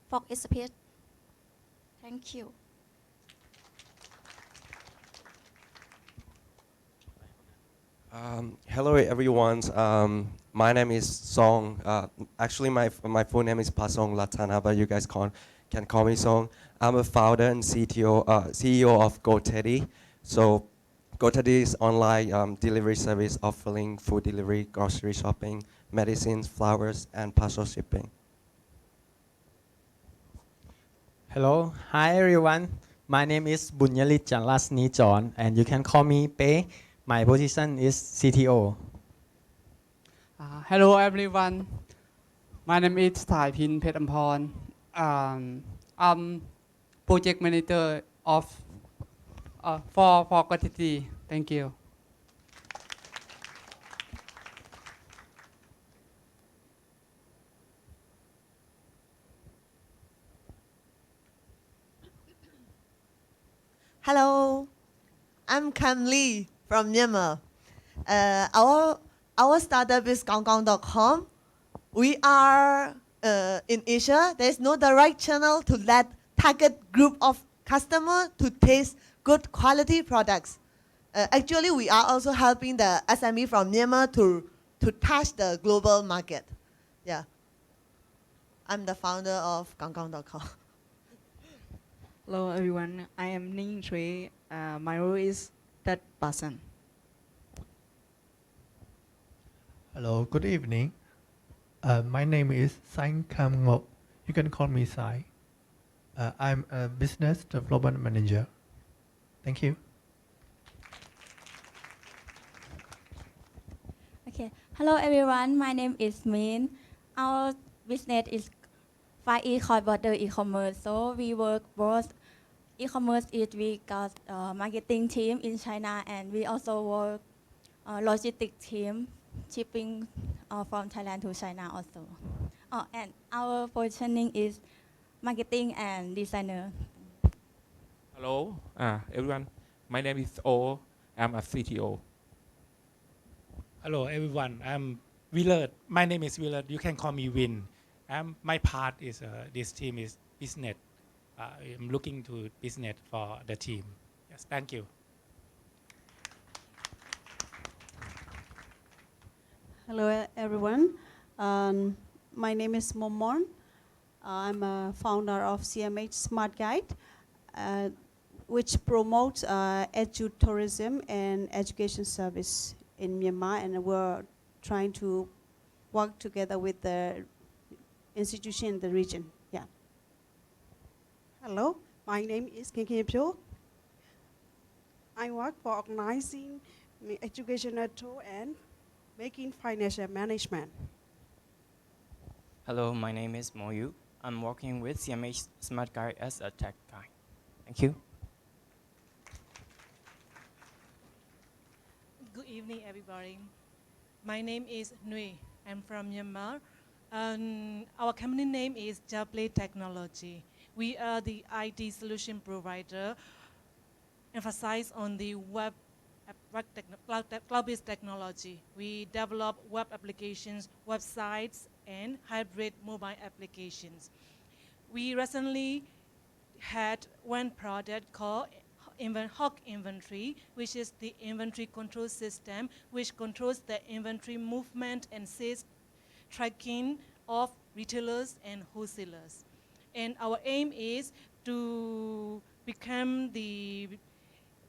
for SPS. Thank you. Hello everyone. My name is Song. Actually, my full name is Pasong Latana, but you guys can call me Song. I'm a founder and CEO of GoTeddy. So GoTeddy is online delivery service offering food delivery, grocery shopping, medicines, flowers, and parcel shipping. Hello, hi everyone. My name is Bunyalit Janlasni John, and you can call me Pei. My position is CTO. Hello everyone. My name is Thai Pin Petampon. I'm project manager of for GoTeddy. Thank you. Hello, I'm Cam Lee from Myanmar. Our startup is gonggong.com. We are in Asia. There is no direct channel to let target group of customers to taste good quality products. Actually, we are also helping the SME from Myanmar to touch the global market. Yeah. I'm the founder of gonggong.com. Hello everyone, I am Ning Chui. My role is that person. Hello, good evening. My name is Sain Kam Ngok. You can call me Sai. I'm a business development manager. Thank you. Okay. Hello everyone. My name is Min. Our business is Far East Cross-border e-commerce. So we work both e-commerce is we got marketing team in China, and we also work logistics team shipping from Thailand to China also. And our positioning is marketing and designer. Hello, everyone. My name is O. I'm a CTO. Hello, everyone. I'm Willard. My name is Willard. You can call me Win. My part is this team is business. I'm looking to business for the team. Yes, thank you. Hello, everyone. My name is Momon. I'm a founder of CMH Smart Guide, which promotes edu-tourism and education service in Myanmar, and we're trying to work together with the institution in the region. Yeah. Hello, my name is Kim Kim Pyo. I work for organizing educational tool and making financial management. Hello, my name is Mo Yu. I'm working with CMH Smart Guide as a tech guy. Thank you. Good evening, everybody. My name is Nui. I'm from Myanmar. Our company name is Japley Technology. We are the IT solution provider, emphasize on the cloud-based technology. We develop web applications, websites, and hybrid mobile applications. We recently had one product called Hawk Inventory, which is the inventory control system, which controls the inventory movement and sales tracking of retailers and wholesalers. And our aim is to become the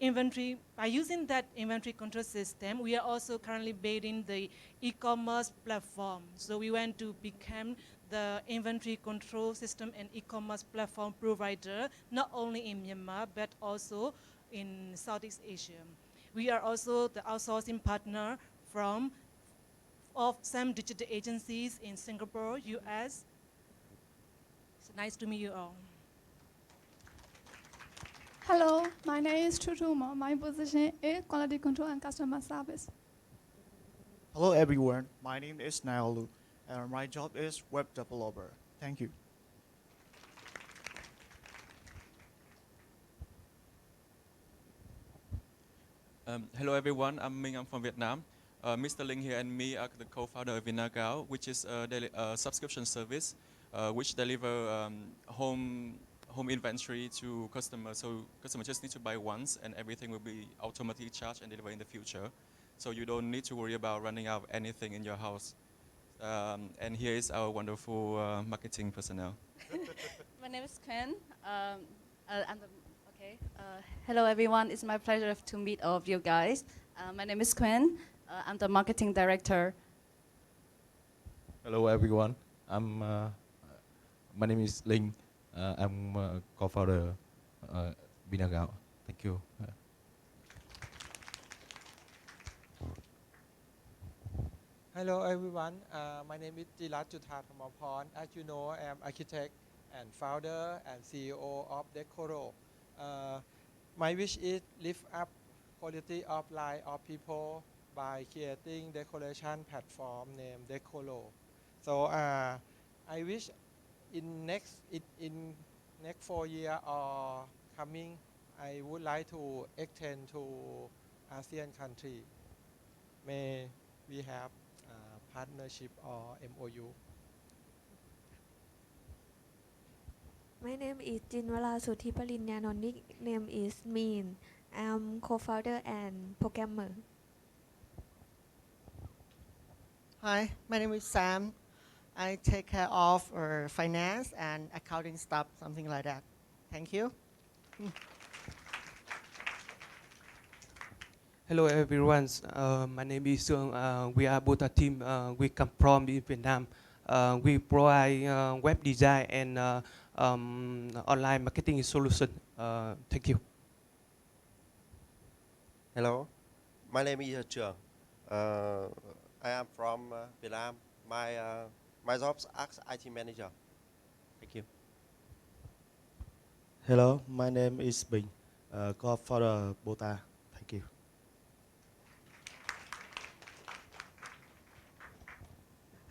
inventory, by using that inventory control system, we are also currently building the e-commerce platform. So we want to become the inventory control system and e-commerce platform provider, not only in Myanmar, but also in Southeast Asia. We are also the outsourcing partner of some digital agencies in Singapore, US. It's nice to meet you all. Hello, my name is Chutuma. My position is quality control and customer service. Hello everyone, my name is Naolu, and my job is web developer. Thank you. Hello everyone, I'm Ming, I'm from Vietnam. Mr. Ling here and me are the co-founder of Vinagao, which is a subscription service which deliver home inventory to customers. So customers just need to buy once and everything will be automatically charged and delivered in the future. So you don't need to worry about running out of anything in your house. And here is our wonderful marketing personnel. My name is Ken. Hello everyone, it's my pleasure to meet all of you guys. My name is Quinn. I'm the marketing director. Hello everyone. My name is Ling. I'm co-founder Binagao. Thank you. Hello everyone. My name is Jirat Jutha Thamaporn. As you know, I am architect and founder and CEO of Decoro. My wish is lift up quality of life of people by creating decoration platform named Decoro. So I wish in next 4 years or coming, I would like to extend to ASEAN country. May we have partnership or MOU. My name is Jinwala Suthiparinyan. Nickname is Mean. I'm co-founder and programmer. Hi, my name is Sam. I take care of finance and accounting stuff, something like that. Thank you. Hello everyone. My name is Sương. We are both a team. We come from Vietnam. We provide web design and online marketing solution. Thank you. Hello, my name is Trường. I am from Vietnam. My job is as IT manager. Thank you. Hello, my name is Bình, co-founder Bota. Thank you.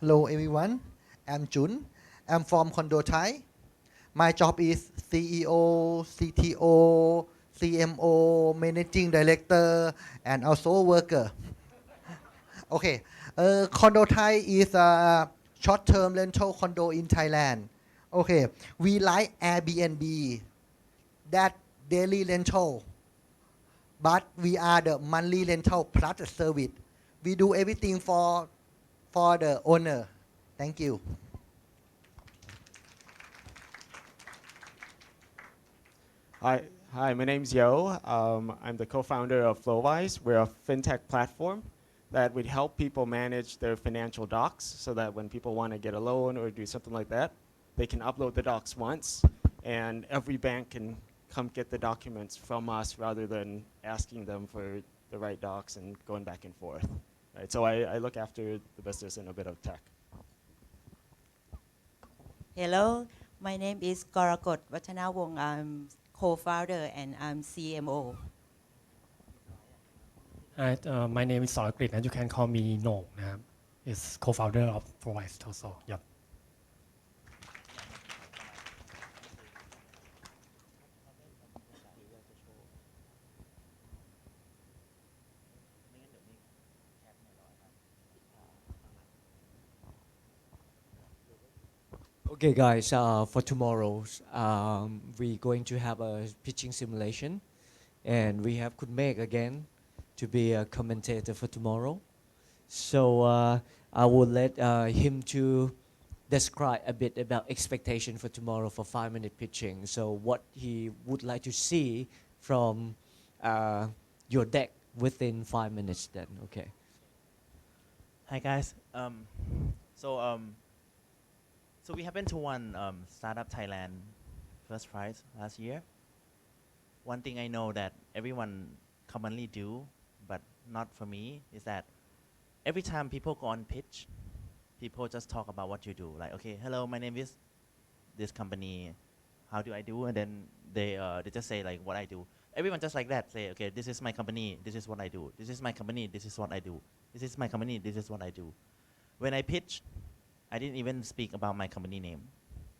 Hello everyone, I'm Chun. I'm from Condo Thai. My job is CEO, CTO, CMO, Managing Director, and also worker. Okay, Condo Thai is a short-term rental condo in Thailand. Okay, we like Airbnb, that daily rental, but we are the monthly rental plus service. We do everything for the owner. Thank you. Hi, my name's Yo. I'm the co-founder of Flowwise. We're a fintech platform that would help people manage their financial docs so that when people want to get a loan or do something like that, they can upload the docs once and every bank can come get the documents from us rather than asking them for the right docs and going back and forth. Right, so I look after the business and a bit of tech. Hello, my name is Gorakot Vatanawong. I'm co-founder and I'm CMO. Hi, my name is Sorakrit and you can call me No. Is co-founder of Flowwise also. Yep. Okay, guys, for tomorrow, we're going to have a pitching simulation, and we have Kunmek again to be a commentator for tomorrow. So I will let him to describe a bit about expectation for tomorrow for 5-minute pitching. So what he would like to see from your deck within 5 minutes then, okay. Hi guys. So we happened to won Startup Thailand first prize last year. One thing I know that everyone commonly do, but not for me, is that every time people go on pitch, people just talk about what you do. Like, okay, hello, my name is this company. How do I do? And then they just say like what I do. Everyone just like that. Say, okay, this is my company. This is what I do. This is my company. This is what I do. This is my company. This is what I do. When I pitch, I didn't even speak about my company name.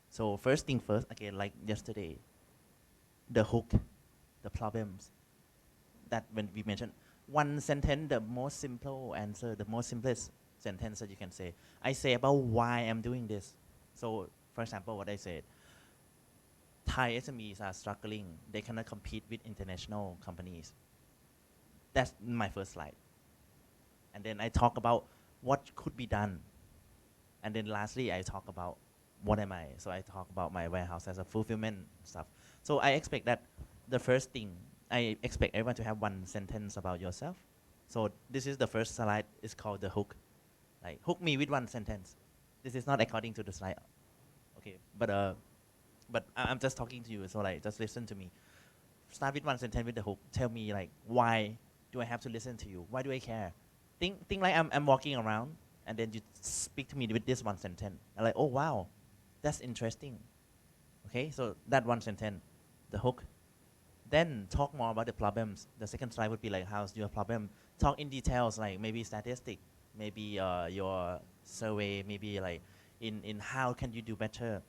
So first thing first, again, like yesterday, the hook, the problems, that when we mentioned one sentence, the most simple answer, the most simplest sentence that you can say. I say about why I'm doing this. So for example, what I said, Thai SMEs are struggling. They cannot compete with international companies. That's my first slide. And then I talk about what could be done. And then lastly, I talk about what am I. So I talk about my warehouse as a fulfillment stuff. So I expect that the first thing, I expect everyone to have one sentence about yourself. So this is the first slide. It's called the hook. Like, hook me with one sentence. This is not according to the slide. Okay, but I'm just talking to you. So like, just listen to me. Start with one sentence with the hook. Tell me like, why do I have to listen to you? Why do I care? Think like I'm walking around, and then you speak to me with this one sentence. I'm like, oh wow, that's interesting. Okay, so that one sentence, the hook. Then talk more about the problems. The second slide would be like, how's your problem? Talk in details, like maybe statistic, maybe your survey, maybe like in how can you do better.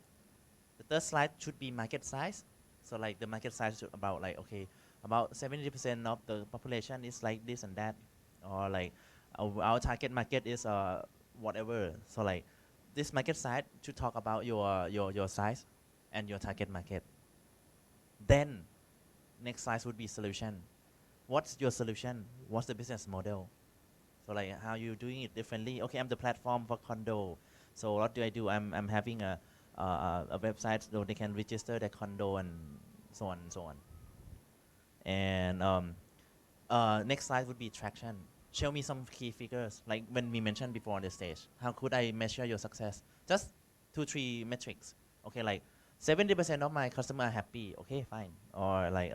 The third slide should be market size. So like the market size should about like, okay, about 70% of the population is like this and that, or like our target market is whatever. So like this market size should talk about your size and your target market. Then next slide would be solution. What's your solution? What's the business model? So like how you doing it differently? Okay, I'm the platform for condo. So what do I do? I'm having a website so they can register their condo and so on and so on. And next slide would be traction. Show me some key figures, like when we mentioned before on the stage. How could I measure your success? Just 2-3 metrics. Okay, like 70% of my customers are happy. Okay, fine. Or like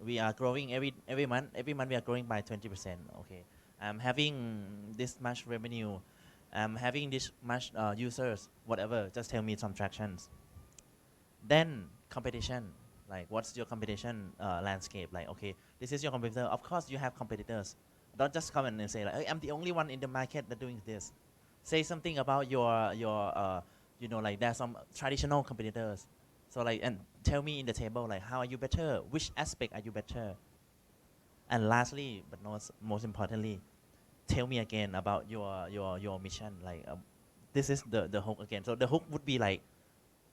we are growing every month. Every month we are growing by 20%. Okay, I'm having this much revenue. I'm having this much users. Whatever. Just tell me some tractions. Then competition. Like what's your competition landscape? Like, okay, this is your competitor. Of course you have competitors. Don't just come and say like, hey, I'm the only one in the market that doing this. Say something about your you know, like there's some traditional competitors. So like, and tell me in the table like, how are you better? Which aspect are you better? And lastly, but not most importantly, tell me again about your mission. Like this is the hook again. So the hook would be like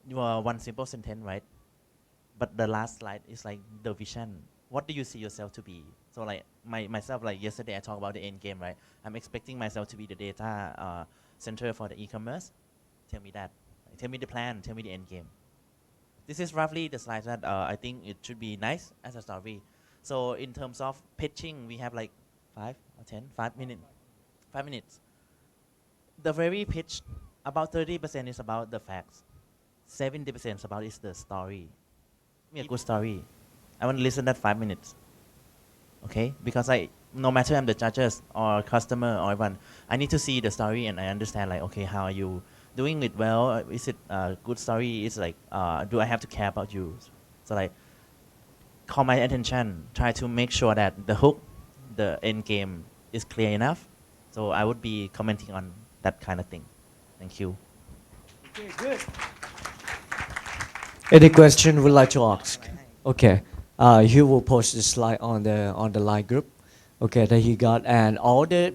your one simple sentence, right? But the last slide is like the vision. What do you see yourself to be? So like myself, like yesterday I talked about the end game, right? I'm expecting myself to be the data center for the e-commerce. Tell me that. Like, tell me the plan. Tell me the end game. This is roughly the slide that I think it should be nice as a story. So in terms of pitching, we have like 5 minutes. 5 minutes. The very pitch, about 30% is about the facts. 70% is about is the story. Give me a good story. I want to listen that 5 minutes. Okay, because no matter I'm the judges or customer or everyone, I need to see the story and I understand like, okay, how are you doing it well? Is it a good story? Is like, do I have to care about you? So like, call my attention, try to make sure that the hook, the end game is clear enough. So I would be commenting on that kind of thing. Thank you. Okay, good. Any question would like to ask? Okay. He will post the slide on the line group. Okay, that he got, and all the